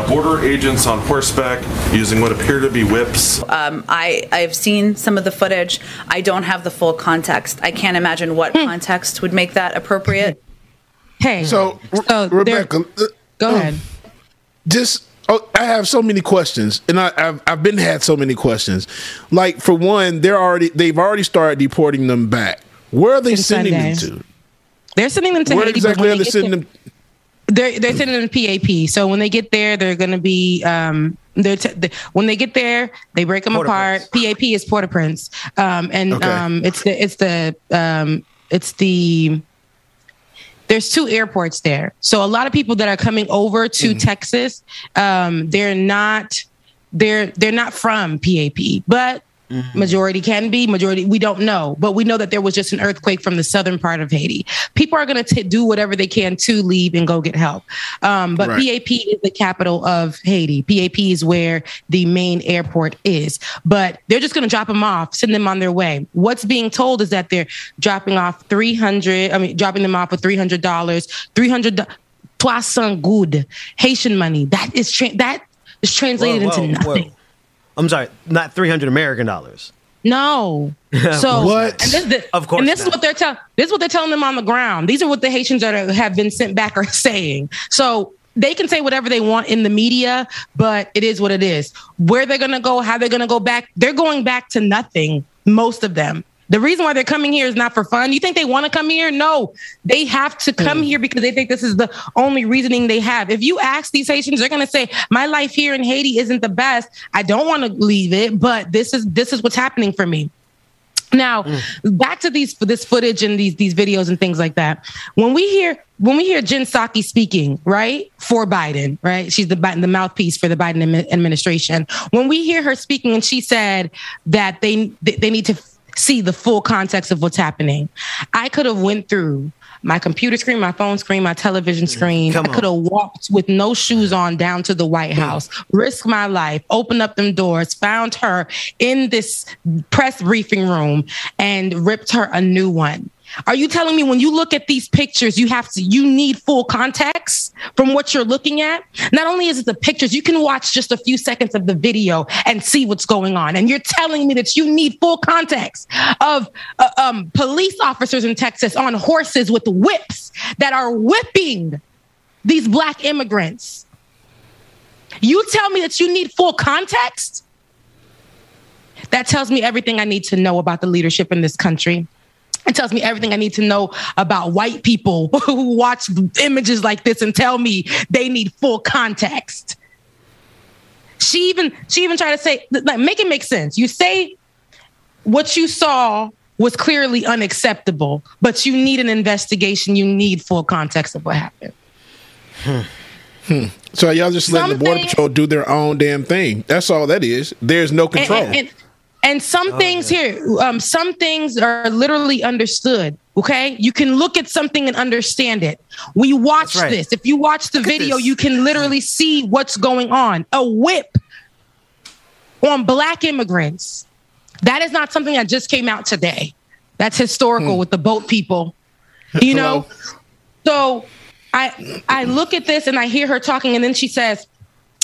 border agents on horseback using what appear to be whips. I have seen some of the footage. I don't have the full context. I can't imagine what context would make that appropriate. Hey, so Rebecca, go ahead. I have so many questions, and I've had so many questions. Like, for one, they've already started deporting them back. Where are they sending them to? They're sending them to Where Haiti. exactly are they sending them? They're sending them to PAP. So when they get there, they're going to be when they get there, they break them apart. PAP is Port-au-Prince, there's two airports there. So a lot of people that are coming over to Texas, they're not from PAP, but majority can be, majority we don't know, but we know that there was just an earthquake from the southern part of Haiti. People are going to do whatever they can to leave and go get help. But PAP is the capital of Haiti. PAP is where the main airport is, but they're just going to drop them off, send them on their way. What's being told is that they're dropping them off with $300, 300 good Haitian money. That is translated into nothing. Whoa. I'm sorry, not $300 American dollars. No. So what? Of course. And this is what they're telling. This is what they're telling them on the ground. These are what the Haitians that have been sent back are saying. So they can say whatever they want in the media, but it is what it is. Where they're going to go, how they're going to go back, they're going back to nothing. Most of them. The reason why they're coming here is not for fun. You think they want to come here? No, they have to come here because they think this is the only reasoning they have. If you ask these Haitians, they're going to say, my life here in Haiti isn't the best. I don't want to leave it, but this is what's happening for me. Now, back to this footage and these videos and things like that. When we hear Jen Psaki speaking, right, for Biden, right, she's the mouthpiece for the Biden administration. When we hear her speaking, and she said that they need to see the full context of what's happening. I could have went through my computer screen, my phone screen, my television screen. I could have walked with no shoes on down to the White House, risked my life, opened up them doors, found her in this press briefing room and ripped her a new one. Are you telling me when you look at these pictures, you need full context from what you're looking at? Not only is it the pictures, you can watch just a few seconds of the video and see what's going on. And you're telling me that you need full context of police officers in Texas on horses with whips that are whipping these Black immigrants. You tell me that you need full context? That tells me everything I need to know about the leadership in this country. It tells me everything I need to know about white people who watch images like this and tell me they need full context. She even tried to say, like, make it make sense. You say what you saw was clearly unacceptable, but you need an investigation. You need full context of what happened. So y'all just letting the Border Patrol do their own damn thing. That's all that is. There's no control. And some things here, some things are literally understood. Okay, you can look at something and understand it. We watch this. If you watch the video, you can literally see what's going on. A whip on Black immigrants. That is not something that just came out today. That's historical with the boat people, you know? So I look at this and I hear her talking, and then she says,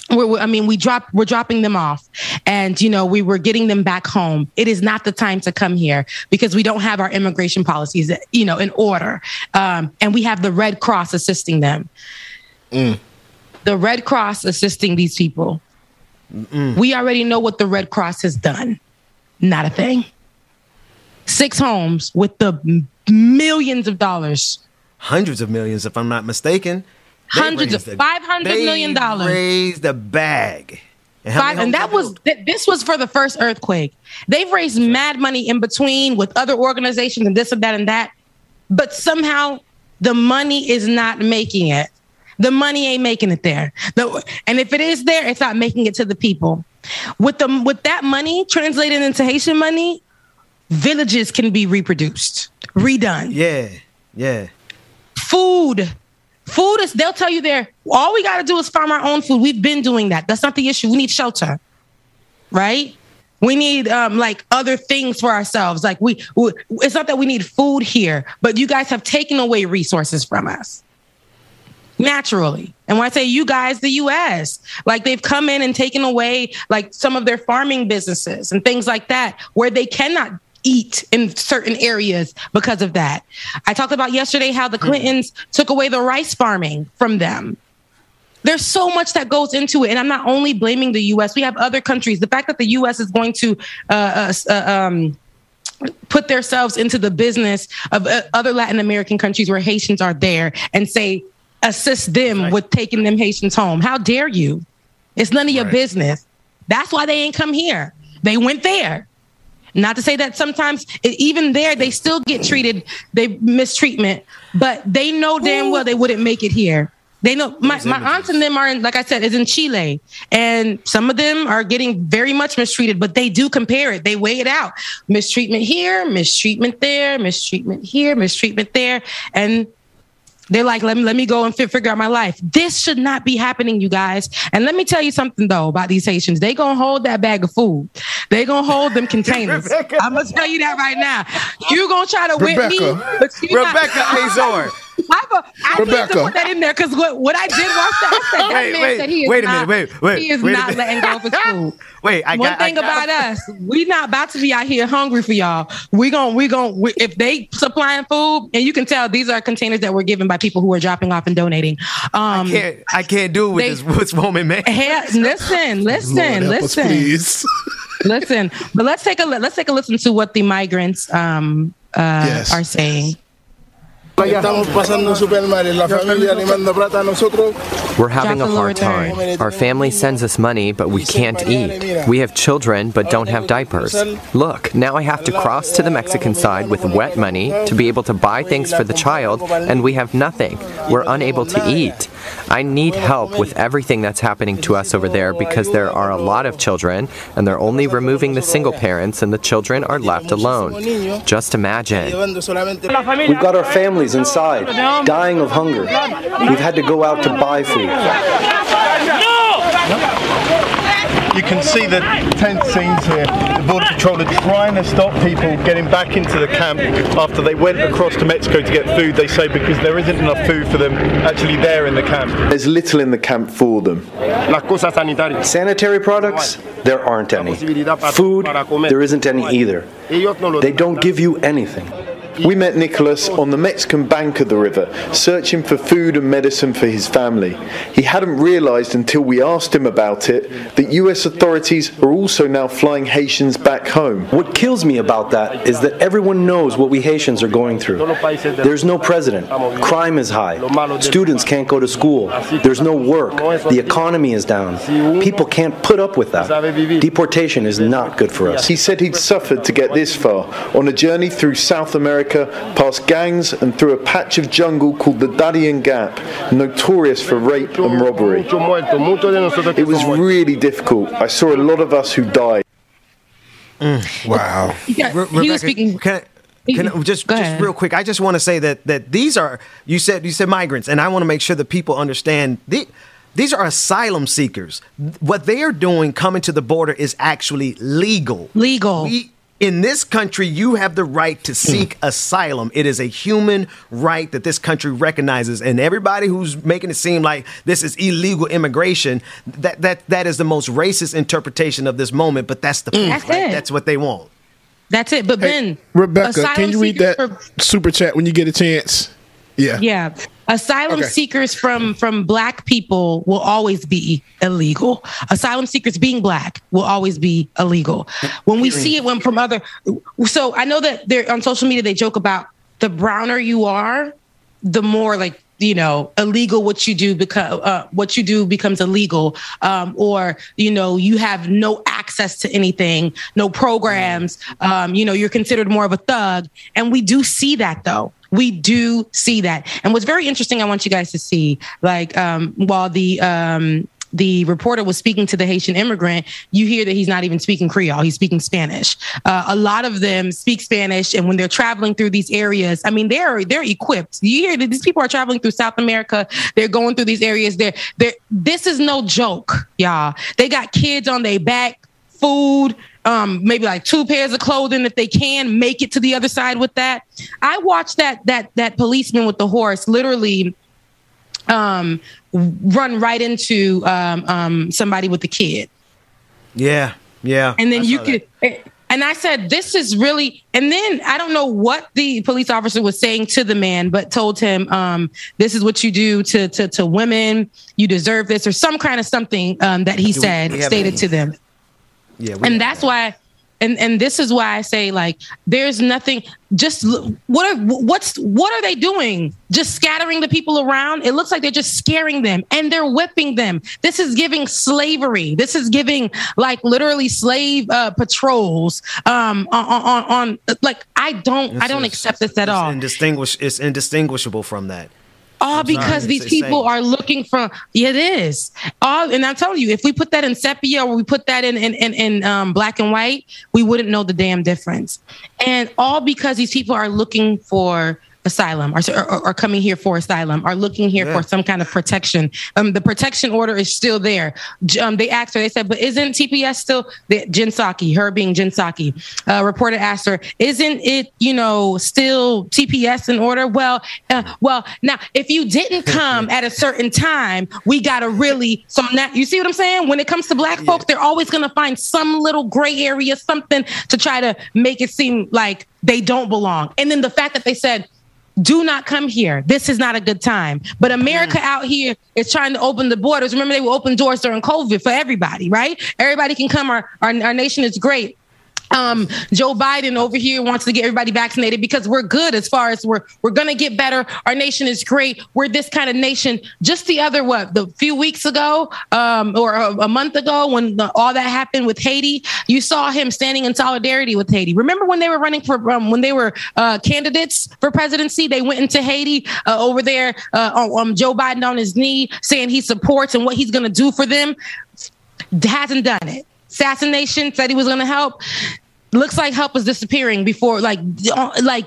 we're dropping them off, and, you know, we were getting them back home. It is not the time to come here because we don't have our immigration policies, you know, in order. And we have the Red Cross assisting them. The Red Cross assisting these people. We already know what the Red Cross has done. Not a thing. 6 homes with the millions of dollars. Hundreds of millions, if I'm not mistaken. Hundreds of $500 million. Raised the bag. And this was for the first earthquake. They've raised mad money in between with other organizations and this and that and that. But somehow the money is not making it. The money ain't making it there. And if it is there, it's not making it to the people. With that money translated into Haitian money, villages can be reproduced, redone. Yeah. Food is, they'll tell you there, all we got to do is farm our own food. We've been doing that. That's not the issue. We need shelter, right? We need like other things for ourselves. Like it's not that we need food here, but you guys have taken away resources from us. Naturally. And when I say you guys, the U.S., like they've come in and taken away like some of their farming businesses and things like that, where they cannot eat in certain areas because of that. I talked about yesterday how the Clintons took away the rice farming from them. There's so much that goes into it. And I'm not only blaming the U.S. We have other countries. The fact that the U.S. is going to put themselves into the business of other Latin American countries where Haitians are there and say, assist them with taking them Haitians home. How dare you? It's none of your business. That's why they ain't come here. They went there. Not to say that sometimes even there, they still get treated, they mistreatment, but they know damn well they wouldn't make it here. They know my aunts and them are in, like I said, is in Chile, and some of them are getting very much mistreated, but they do compare it. They weigh it out. Mistreatment here, mistreatment there, mistreatment here, mistreatment there. And they're like, let me go and figure out my life. This should not be happening, you guys. And let me tell you something, though, about these Haitians. They going to hold that bag of food. They going to hold them containers. I'm going to tell you that right now. You going to try to whip me. But Rebecca Azor. I need to put that in there because what I did watch that, I said, that man said he is not letting go of his food. One thing about us, we not about to be out here hungry for y'all. We if they supplying food, and you can tell these are containers that were given by people who are dropping off and donating. I can't do it with this woman, man. Listen, please. Listen. But let's take a listen to what the migrants are saying. We're having a hard time. Our family sends us money, but we can't eat. We have children, but don't have diapers. Look, now I have to cross to the Mexican side with wet money to be able to buy things for the child, and we have nothing. We're unable to eat. I need help with everything that's happening to us over there because there are a lot of children, and they're only removing the single parents, and the children are left alone. Just imagine. We've got our families inside, dying of hunger. We've had to go out to buy food. You can see the tense scenes here. The Border Patrol are trying to stop people getting back into the camp after they went across to Mexico to get food, they say, because there isn't enough food for them actually there in the camp. There's little in the camp for them. Sanitary products? There aren't any. Food? There isn't any either. They don't give you anything. We met Nicholas on the Mexican bank of the river, searching for food and medicine for his family. He hadn't realized until we asked him about it that US authorities are also now flying Haitians back home. What kills me about that is that everyone knows what we Haitians are going through. There's no president. Crime is high. Students can't go to school. There's no work. The economy is down. People can't put up with that. Deportation is not good for us. He said he'd suffered to get this far, on a journey through South America, past gangs and through a patch of jungle called the Darien Gap, notorious for rape and robbery. It was really difficult. I saw a lot of us who died. Wow. He was speaking. Can just real quick, I just want to say that these are, you said migrants, and I want to make sure that people understand these are asylum seekers. What they are doing coming to the border is actually legal. In this country, you have the right to seek asylum. It is a human right that this country recognizes. And everybody who's making it seem like this is illegal immigration, that is the most racist interpretation of this moment. But that's the point. That's right? it. That's what they want. That's it. But Ben, Rebecca, can you read that super chat when you get a chance? Yeah. Yeah. Asylum seekers from Black people will always be illegal. Asylum seekers being Black will always be illegal. When we see it from other, so I know that they're on social media, they joke about the browner you are, the more like, you know, illegal what you do becomes illegal, or, you know, you have no access to anything, no programs, you know, you're considered more of a thug. And we do see that, though. We do see that. And what's very interesting, I want you guys to see, like, while the reporter was speaking to the Haitian immigrant, you hear that he's not even speaking Creole. He's speaking Spanish. A lot of them speak Spanish. And when they're traveling through these areas, I mean, they're equipped. You hear that these people are traveling through South America. They're going through these areas. This is no joke, y'all. They got kids on their back, food, maybe like 2 pairs of clothing if they can make it to the other side with that. I watched that policeman with the horse literally run right into somebody with a kid. Yeah. And then and I said, this is really, and then I don't know what the police officer was saying to the man, but told him, this is what you do to women. You deserve this, or some kind of something that he stated to them. Yeah, and that's why, and this is why I say, like, there's nothing. Just what are they doing? Just scattering the people around. It looks like they're just scaring them and they're whipping them. This is giving slavery. This is giving like literally slave patrols. On like I don't accept this at all. It's indistinguishable from that. All because these people are looking for, it is. And I'm telling you, if we put that in sepia or we put that in black and white, we wouldn't know the damn difference. And all because these people are looking for asylum, or coming here for asylum, are looking here for some kind of protection. The protection order is still there. They asked her, they said, but isn't TPS still, Jen Psaki, her being Jen Psaki, reporter asked her, isn't it, still TPS in order? Well, now, if you didn't come at a certain time, we got to really, so now, you see what I'm saying? When it comes to Black folks, they're always going to find some little gray area, something to try to make it seem like they don't belong. And then the fact that they said, do not come here. This is not a good time. But America out here is trying to open the borders. Remember, they will open doors during COVID for everybody, right? Everybody can come. Our nation is great. Joe Biden over here wants to get everybody vaccinated because we're good as far as we're going to get better. Our nation is great. We're this kind of nation. Just the few weeks ago or a month ago when all that happened with Haiti, you saw him standing in solidarity with Haiti. Remember when they were running for, when they were candidates for presidency, they went into Haiti over there, Joe Biden on his knee saying he supports and what he's going to do for them. Hasn't done it. Assassination, said he was going to help. Looks like help is disappearing before, like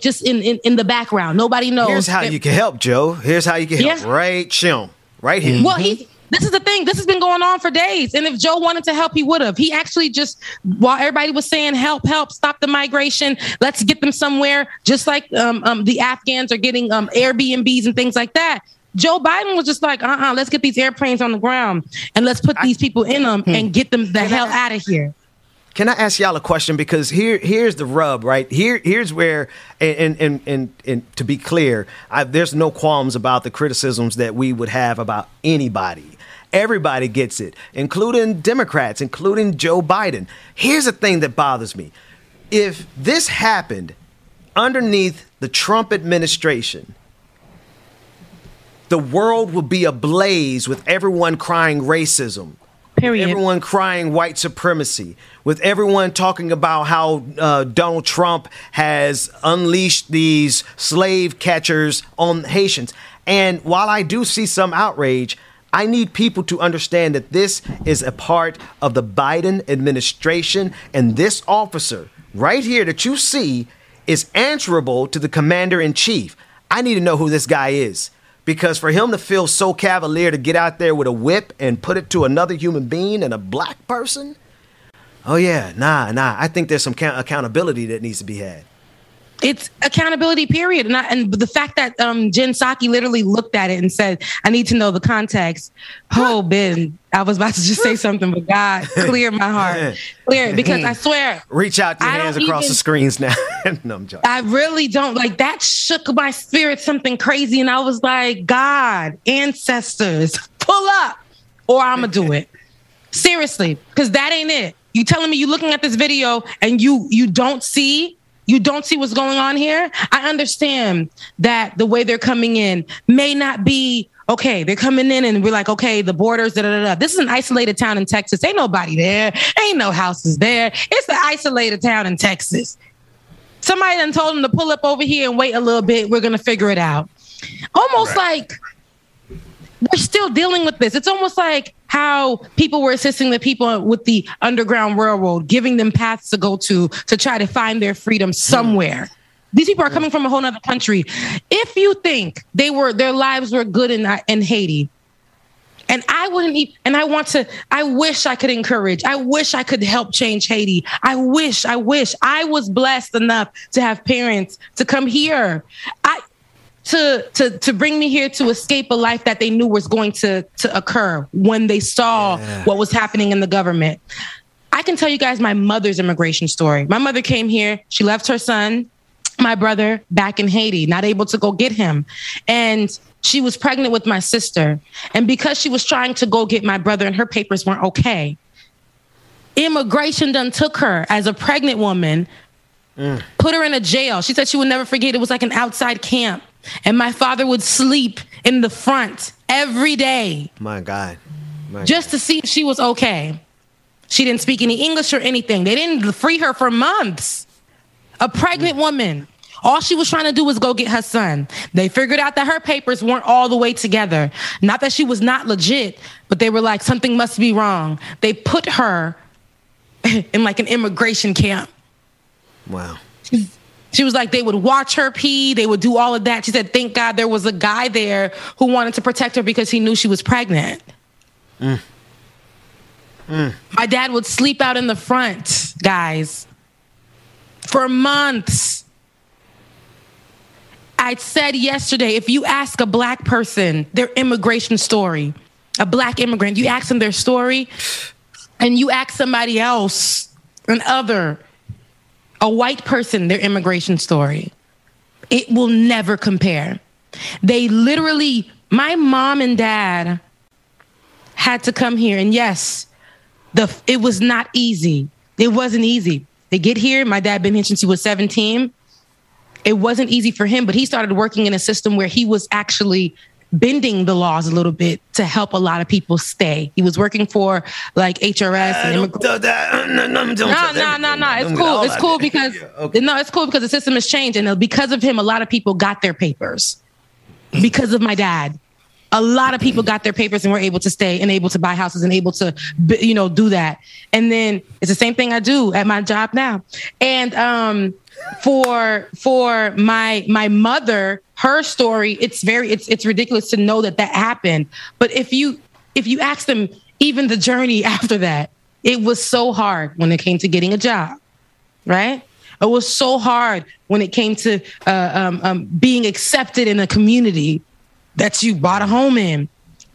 just in the background. Nobody knows. Here's how you can help, Joe. Here's how you can help. Right here. Well, this is the thing. This has been going on for days. And if Joe wanted to help, he would have. He actually just, while everybody was saying, help, stop the migration, let's get them somewhere, just like the Afghans are getting Airbnbs and things like that. Joe Biden was just like, let's get these airplanes on the ground and let's put these people in them and get them the hell out of here. Can I ask y'all a question? Because here's the rub, right? Here's where, and to be clear, there's no qualms about the criticisms that we would have about anybody. Everybody gets it, including Democrats, including Joe Biden. Here's the thing that bothers me. If this happened underneath the Trump administration, the world would be ablaze with everyone crying racism. Period. Everyone crying white supremacy, with everyone talking about how Donald Trump has unleashed these slave catchers on Haitians. And while I do see some outrage, I need people to understand that this is a part of the Biden administration. And this officer right here that you see is answerable to the commander in chief. I need to know who this guy is. Because for him to feel so cavalier to get out there with a whip and put it to another human being and a black person, Oh yeah, nah. I think there's some accountability that needs to be had. It's accountability, period. And the fact that Jen Psaki literally looked at it and said, I need to know the context. Oh, Ben, I was about to just say something, but God, clear my heart. Clear it, because I swear. Reach out your hands across the screens now. No, I'm joking. I really don't. Like, that shook my spirit something crazy. And I was like, God, ancestors, pull up or I'm going to do it. Seriously, because that ain't it. You telling me you looking at this video and you don't see what's going on here? I understand that the way they're coming in may not be okay. They're coming in and we're like, okay, the borders, This is an isolated town in Texas. Ain't nobody there. Ain't no houses there. It's the isolated town in Texas. Somebody done told them to pull up over here and wait a little bit. We're going to figure it out. Almost like we're still dealing with this. It's almost like how people were assisting the people with the Underground Railroad, giving them paths to go to try to find their freedom somewhere. These people are coming from a whole other country. If you think their lives were good in Haiti, and I wish I could encourage. I wish I could help change Haiti. I wish I was blessed enough to have parents to come here. To bring me here to escape a life that they knew was going to occur when they saw what was happening in the government. I can tell you guys my mother's immigration story. My mother came here. She left her son, my brother, back in Haiti, not able to go get him. And she was pregnant with my sister. And because she was trying to go get my brother and her papers weren't okay, immigration done took her as a pregnant woman, put her in a jail. She said she would never forget. It was like an outside camp. And my father would sleep in the front every day. My God. Just to see if she was okay. She didn't speak any English or anything. They didn't free her for months. A pregnant woman. All she was trying to do was go get her son. They figured out that her papers weren't all the way together. Not that she was not legit, but they were like, something must be wrong. They put her in like an immigration camp. Wow. She was like, they would watch her pee. They would do all of that. She said, thank God there was a guy there who wanted to protect her because he knew she was pregnant. My dad would sleep out in the front, guys, for months. I said yesterday, if you ask a black person their immigration story, a black immigrant, you ask them their story, and you ask somebody else, a white person, their immigration story, it will never compare. They literally, my mom and dad had to come here. And yes, it was not easy. It wasn't easy. They get here. My dad been here since he was 17. It wasn't easy for him, but he started working in a system where he was actually bending the laws a little bit to help a lot of people stay. He was working for like HRS and immigrant. No. It's cool. It's cool because it's cool because the system has changed, and because of him, a lot of people got their papers. Because of my dad, a lot of people got their papers and were able to stay and able to buy houses and able to, do that. And then it's the same thing I do at my job now. And for my mother, her story, it's ridiculous to know that happened. But if you ask them, even the journey after that, it was so hard when it came to getting a job, right? It was so hard when it came to being accepted in a community that you bought a home in.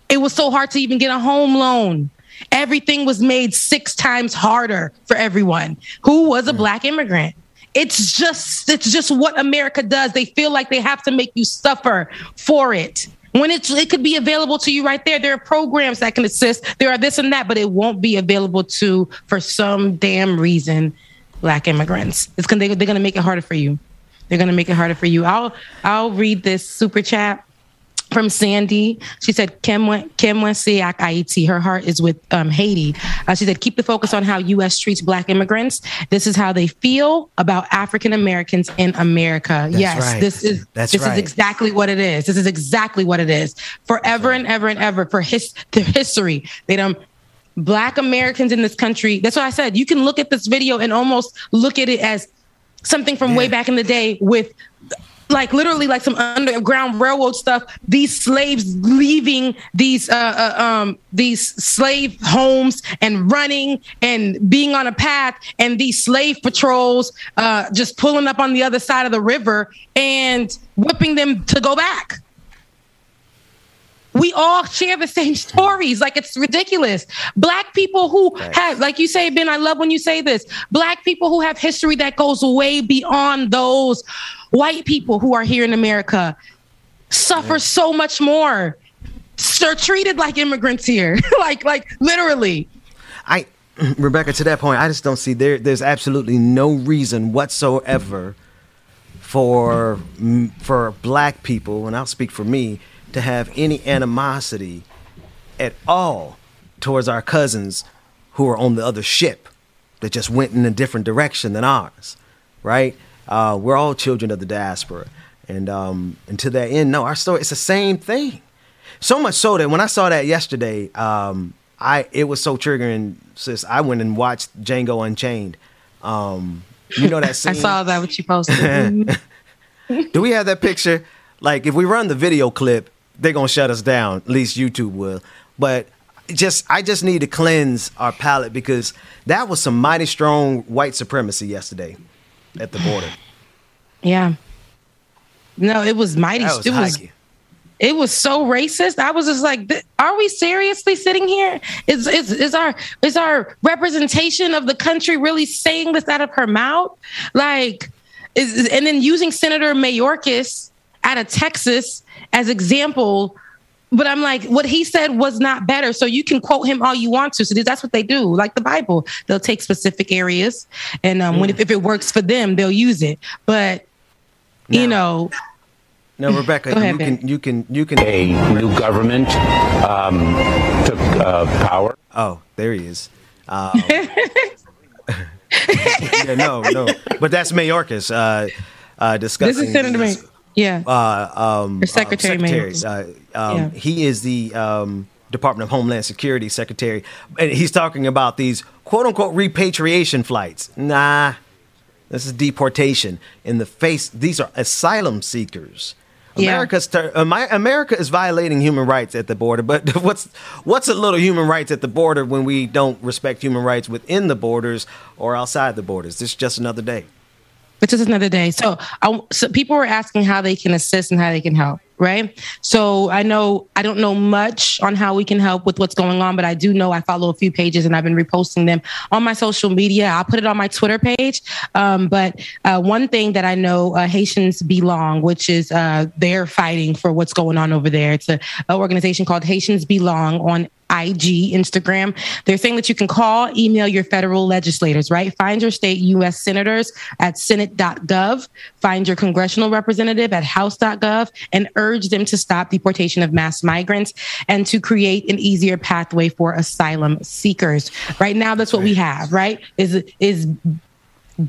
It was so hard to even get a home loan. Everything was made 6 times harder for everyone who was a black immigrant. It's just what America does. They feel like they have to make you suffer for it. When it could be available to you right there. There are programs that can assist. There are this and that, but it won't be available to, for some damn reason, black immigrants. They're going to make it harder for you. They're going to make it harder for you. I'll read this super chat from Sandy. She said, her heart is with Haiti. She said, keep the focus on how U.S. treats black immigrants. This is how they feel about African Americans in America. This is exactly what it is. This is exactly what it is. Forever and ever and ever, for history, black Americans in this country. That's what I said. You can look at this video and almost look at it as something from way back in the day with like literally like some underground railroad stuff. These slaves leaving these slave homes and running and being on a path, and these slave patrols just pulling up on the other side of the river and whipping them to go back. We all share the same stories. Like, it's ridiculous. Black people who have, like you say, Ben, I love when you say this, Black people who have history that goes way beyond those white people who are here in America suffer so much more. They're treated like immigrants here, like literally. Rebecca, to that point, I just don't see there's absolutely no reason whatsoever for Black people, and I'll speak for me, to have any animosity at all towards our cousins who are on the other ship that just went in a different direction than ours, right? We're all children of the diaspora. And to that end, no, our story, it's the same thing. So much so that when I saw that yesterday, it was so triggering, sis. I went and watched Django Unchained. You know that scene? I saw that, what you posted. Do we have that picture? Like, if we run the video clip, they're going to shut us down. At least YouTube will. But I just need to cleanse our palate, because that was some mighty strong white supremacy yesterday at the border. Yeah. No, it was mighty. It was so racist. I was just like, are we seriously sitting here? Is our representation of the country really saying this out of her mouth? Like, and then using Senator Mayorkas out of Texas as example. But I'm like, what he said was not better. So you can quote him all you want to. So that's what they do. Like the Bible, they'll take specific areas, and if it works for them, they'll use it. But you know. No, Rebecca, you can. A new government took power. Oh, there he is. Yeah, no. But that's Mayorkas discussing. This is Senator Mayorkas. Yeah. Secretary Mayorkas. He is the Department of Homeland Security Secretary, and he's talking about these quote unquote repatriation flights. Nah, this is deportation in the face. These are asylum seekers. America is violating human rights at the border, but what's a little human rights at the border when we don't respect human rights within the borders or outside the borders? This is just another day. It's just another day. So people were asking how they can assist and how they can help, right? So I don't know much on how we can help with what's going on, but I do know I follow a few pages and I've been reposting them on my social media. I'll put it on my Twitter page. But one thing that I know, Haitians Belong, which is they're fighting for what's going on over there. It's an organization called Haitians Belong on IG, Instagram. They're saying that you can call, email your federal legislators, right? Find your state U.S. senators at senate.gov. Find your congressional representative at house.gov and urge them to stop deportation of mass migrants and to create an easier pathway for asylum seekers. Right now, that's what we have, right? Is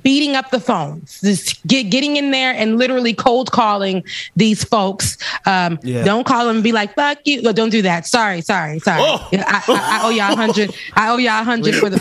beating up the phones, just getting in there and literally cold calling these folks. Don't call them and be like, fuck you. No, don't do that. Sorry. Oh. I owe y'all 100. I owe y'all 100 for the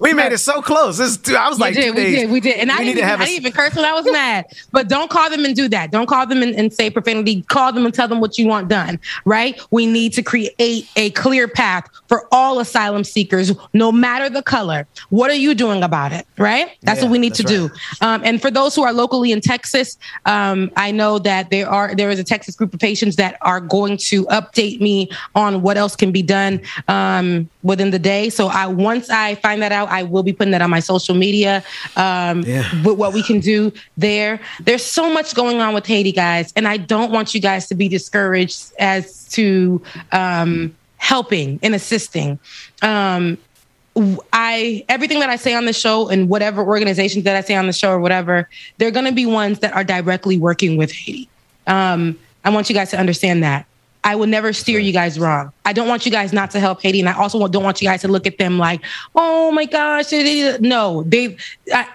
we made it so close. I was like, we did. And I didn't even curse when I was mad. But don't call them and do that. Don't call them and say profanity. Call them and tell them what you want done, right? We need to create a clear path for all asylum seekers, no matter the color. What are you doing about it? Right? That's what we need to do. And for those who are locally in Texas, I know that there is a Texas group of patients that are going to update me on what else can be done within the day. So once I find that out, I will be putting that on my social media with what we can do there. There's so much going on with Haiti, guys, and I don't want you guys to be discouraged as to helping and assisting. Everything that I say on the show and whatever organizations that I say on the show or whatever, they're going to be ones that are directly working with Haiti. I want you guys to understand that. I will never steer you guys wrong. I don't want you guys not to help Haiti. And I also don't want you guys to look at them like, oh my gosh. No,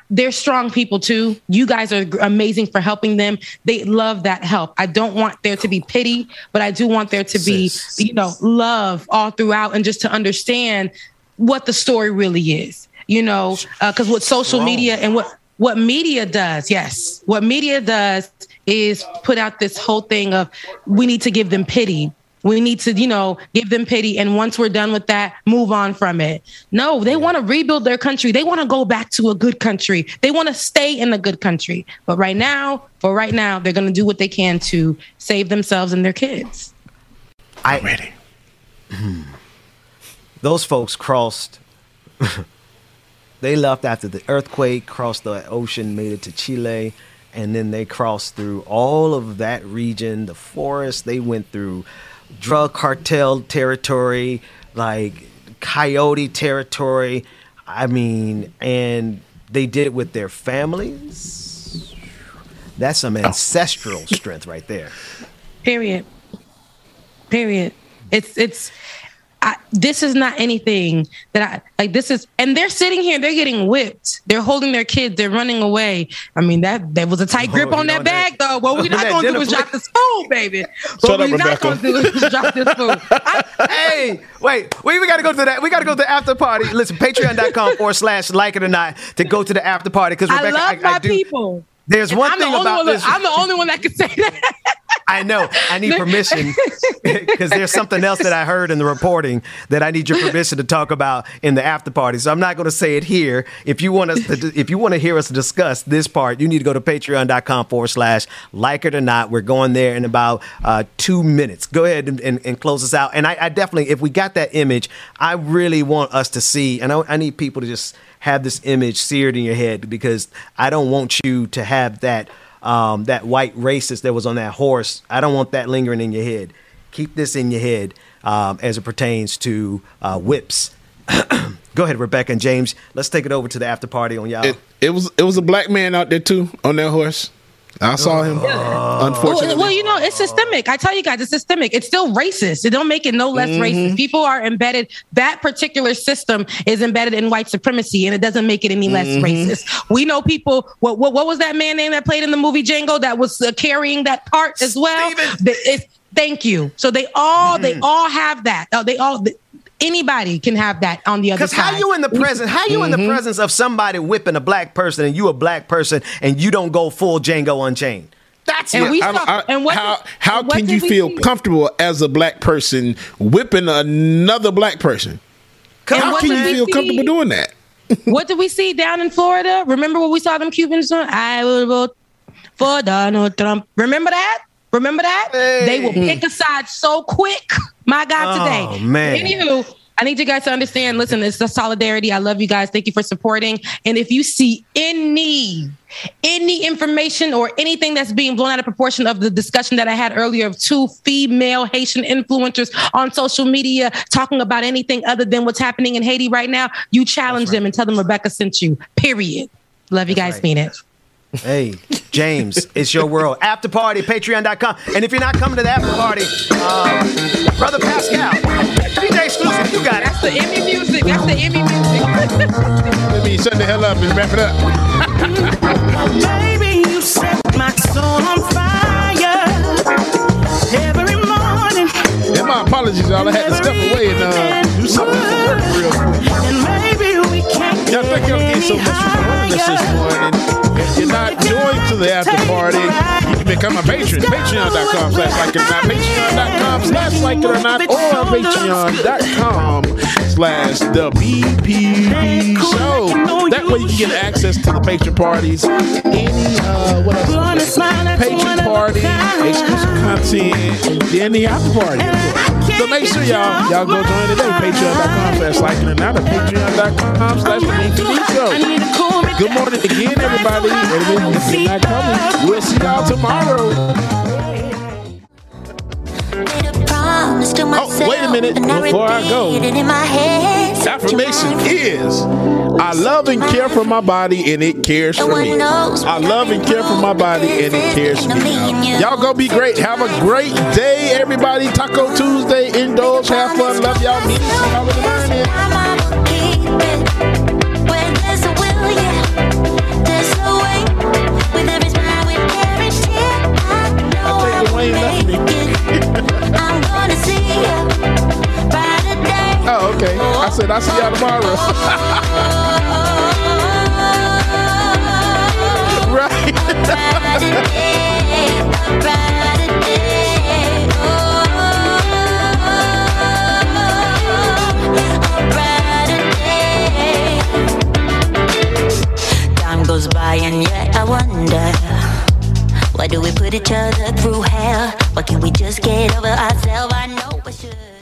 they're strong people too. You guys are amazing for helping them. They love that help. I don't want there to be pity, but I do want there to be, love all throughout, and just to understand what the story really is, because with social media and what media does, what media does is put out this whole thing of we need to give them pity. We need to, give them pity. And once we're done with that, move on from it. No, they want to rebuild their country. They want to go back to a good country. They want to stay in a good country. But for right now, they're going to do what they can to save themselves and their kids. I'm ready. Those folks crossed. They left after the earthquake, crossed the ocean, made it to Chile. And then they crossed through all of that region, the forest. They went through drug cartel territory, like coyote territory. And they did it with their families. That's some ancestral strength right there. Period. This is not anything that this is, and they're sitting here, they're getting whipped. They're holding their kids. They're running away. That was a tight grip on that bag, though. What we're not going to do is drop this food, baby. What we're not going to do is drop this food. Hey, wait, we got to go to that. We got to go to the after party. Listen, patreon.com/like it or not to go to the after party. Because Rebecca, I love my people. There's one thing about this. I'm the only one that can say that. I know. I need permission because there's something else that I heard in the reporting that I need your permission to talk about in the after party. So I'm not going to say it here. If you want to hear us discuss this part, you need to go to patreon.com/like it or not. We're going there in about 2 minutes. Go ahead and close us out. And I definitely, if we got that image, I really want us to see, and I need people to just have this image seared in your head, because I don't want you to have that white racist that was on that horse. I don't want that lingering in your head. Keep this in your head as it pertains to whips. Go ahead, Rebecca and James. Let's take it over to the after party on y'all. It was a black man out there too on that horse. I saw him. Unfortunately, well, it's systemic. I tell you guys, it's systemic. It's still racist. It don't make it no less racist. People are embedded. That particular system is embedded in white supremacy, and it doesn't make it any less racist. We know people. What was that man name that played in the movie Django that was carrying that part as well? Thank you. So they all have that. Anybody can have that on the other side. Because how you in the presence of somebody whipping a black person, and you a black person, and you don't go full Django Unchained? That's it. How can you feel comfortable as a black person whipping another black person? How can you feel comfortable doing that? What did we see down in Florida? Remember what we saw them Cubans doing? I will vote for Donald Trump. Remember that? Hey. They will pick a side so quick. My God, today. Oh, man. Anywho, I need you guys to understand, listen, it's the solidarity. I love you guys. Thank you for supporting. And if you see any information or anything that's being blown out of proportion of the discussion that I had earlier of 2 female Haitian influencers on social media talking about anything other than what's happening in Haiti right now, you challenge them and tell them Rebecca sent you. Period. Love you guys. Mean it. Hey, James, it's your world. After party, patreon.com. And if you're not coming to the after party, Brother Pascal, DJ Exclusive, you got it. That's the Emmy music. Let me shut the hell up and wrap it up. Baby, you set my soul on fire every morning. And my apologies, y'all. I had to step away and do something for work real quick. And maybe we can't y'all thank y'all again so much for joining us this morning. If you're not joined to the after party, you can become a patron. Patreon.com/like-it-or-not, or patreon.com/the BPB show. That way you can get access to the patron parties, what else? Patron party, exclusive content, then the after party. So make sure y'all go join today. Patreon.com/like-it-or-not, or patreon.com/the BPB show. Good morning again, everybody. If you're not coming, we'll see y'all tomorrow. Oh, wait a minute before I go. Affirmation is, I love and care for my body and it cares for me. I love and care for my body and it cares for me. Y'all go be great. Have a great day, everybody. Taco Tuesday. Indulge. Have fun. Love y'all. Meet y'all in the morning. I'm gonna see you by the day. Oh, okay. I said I'll see y'all tomorrow. Time goes by and yet I wonder, why do we put each other through hell? Why can't we just get over ourselves? I know we should.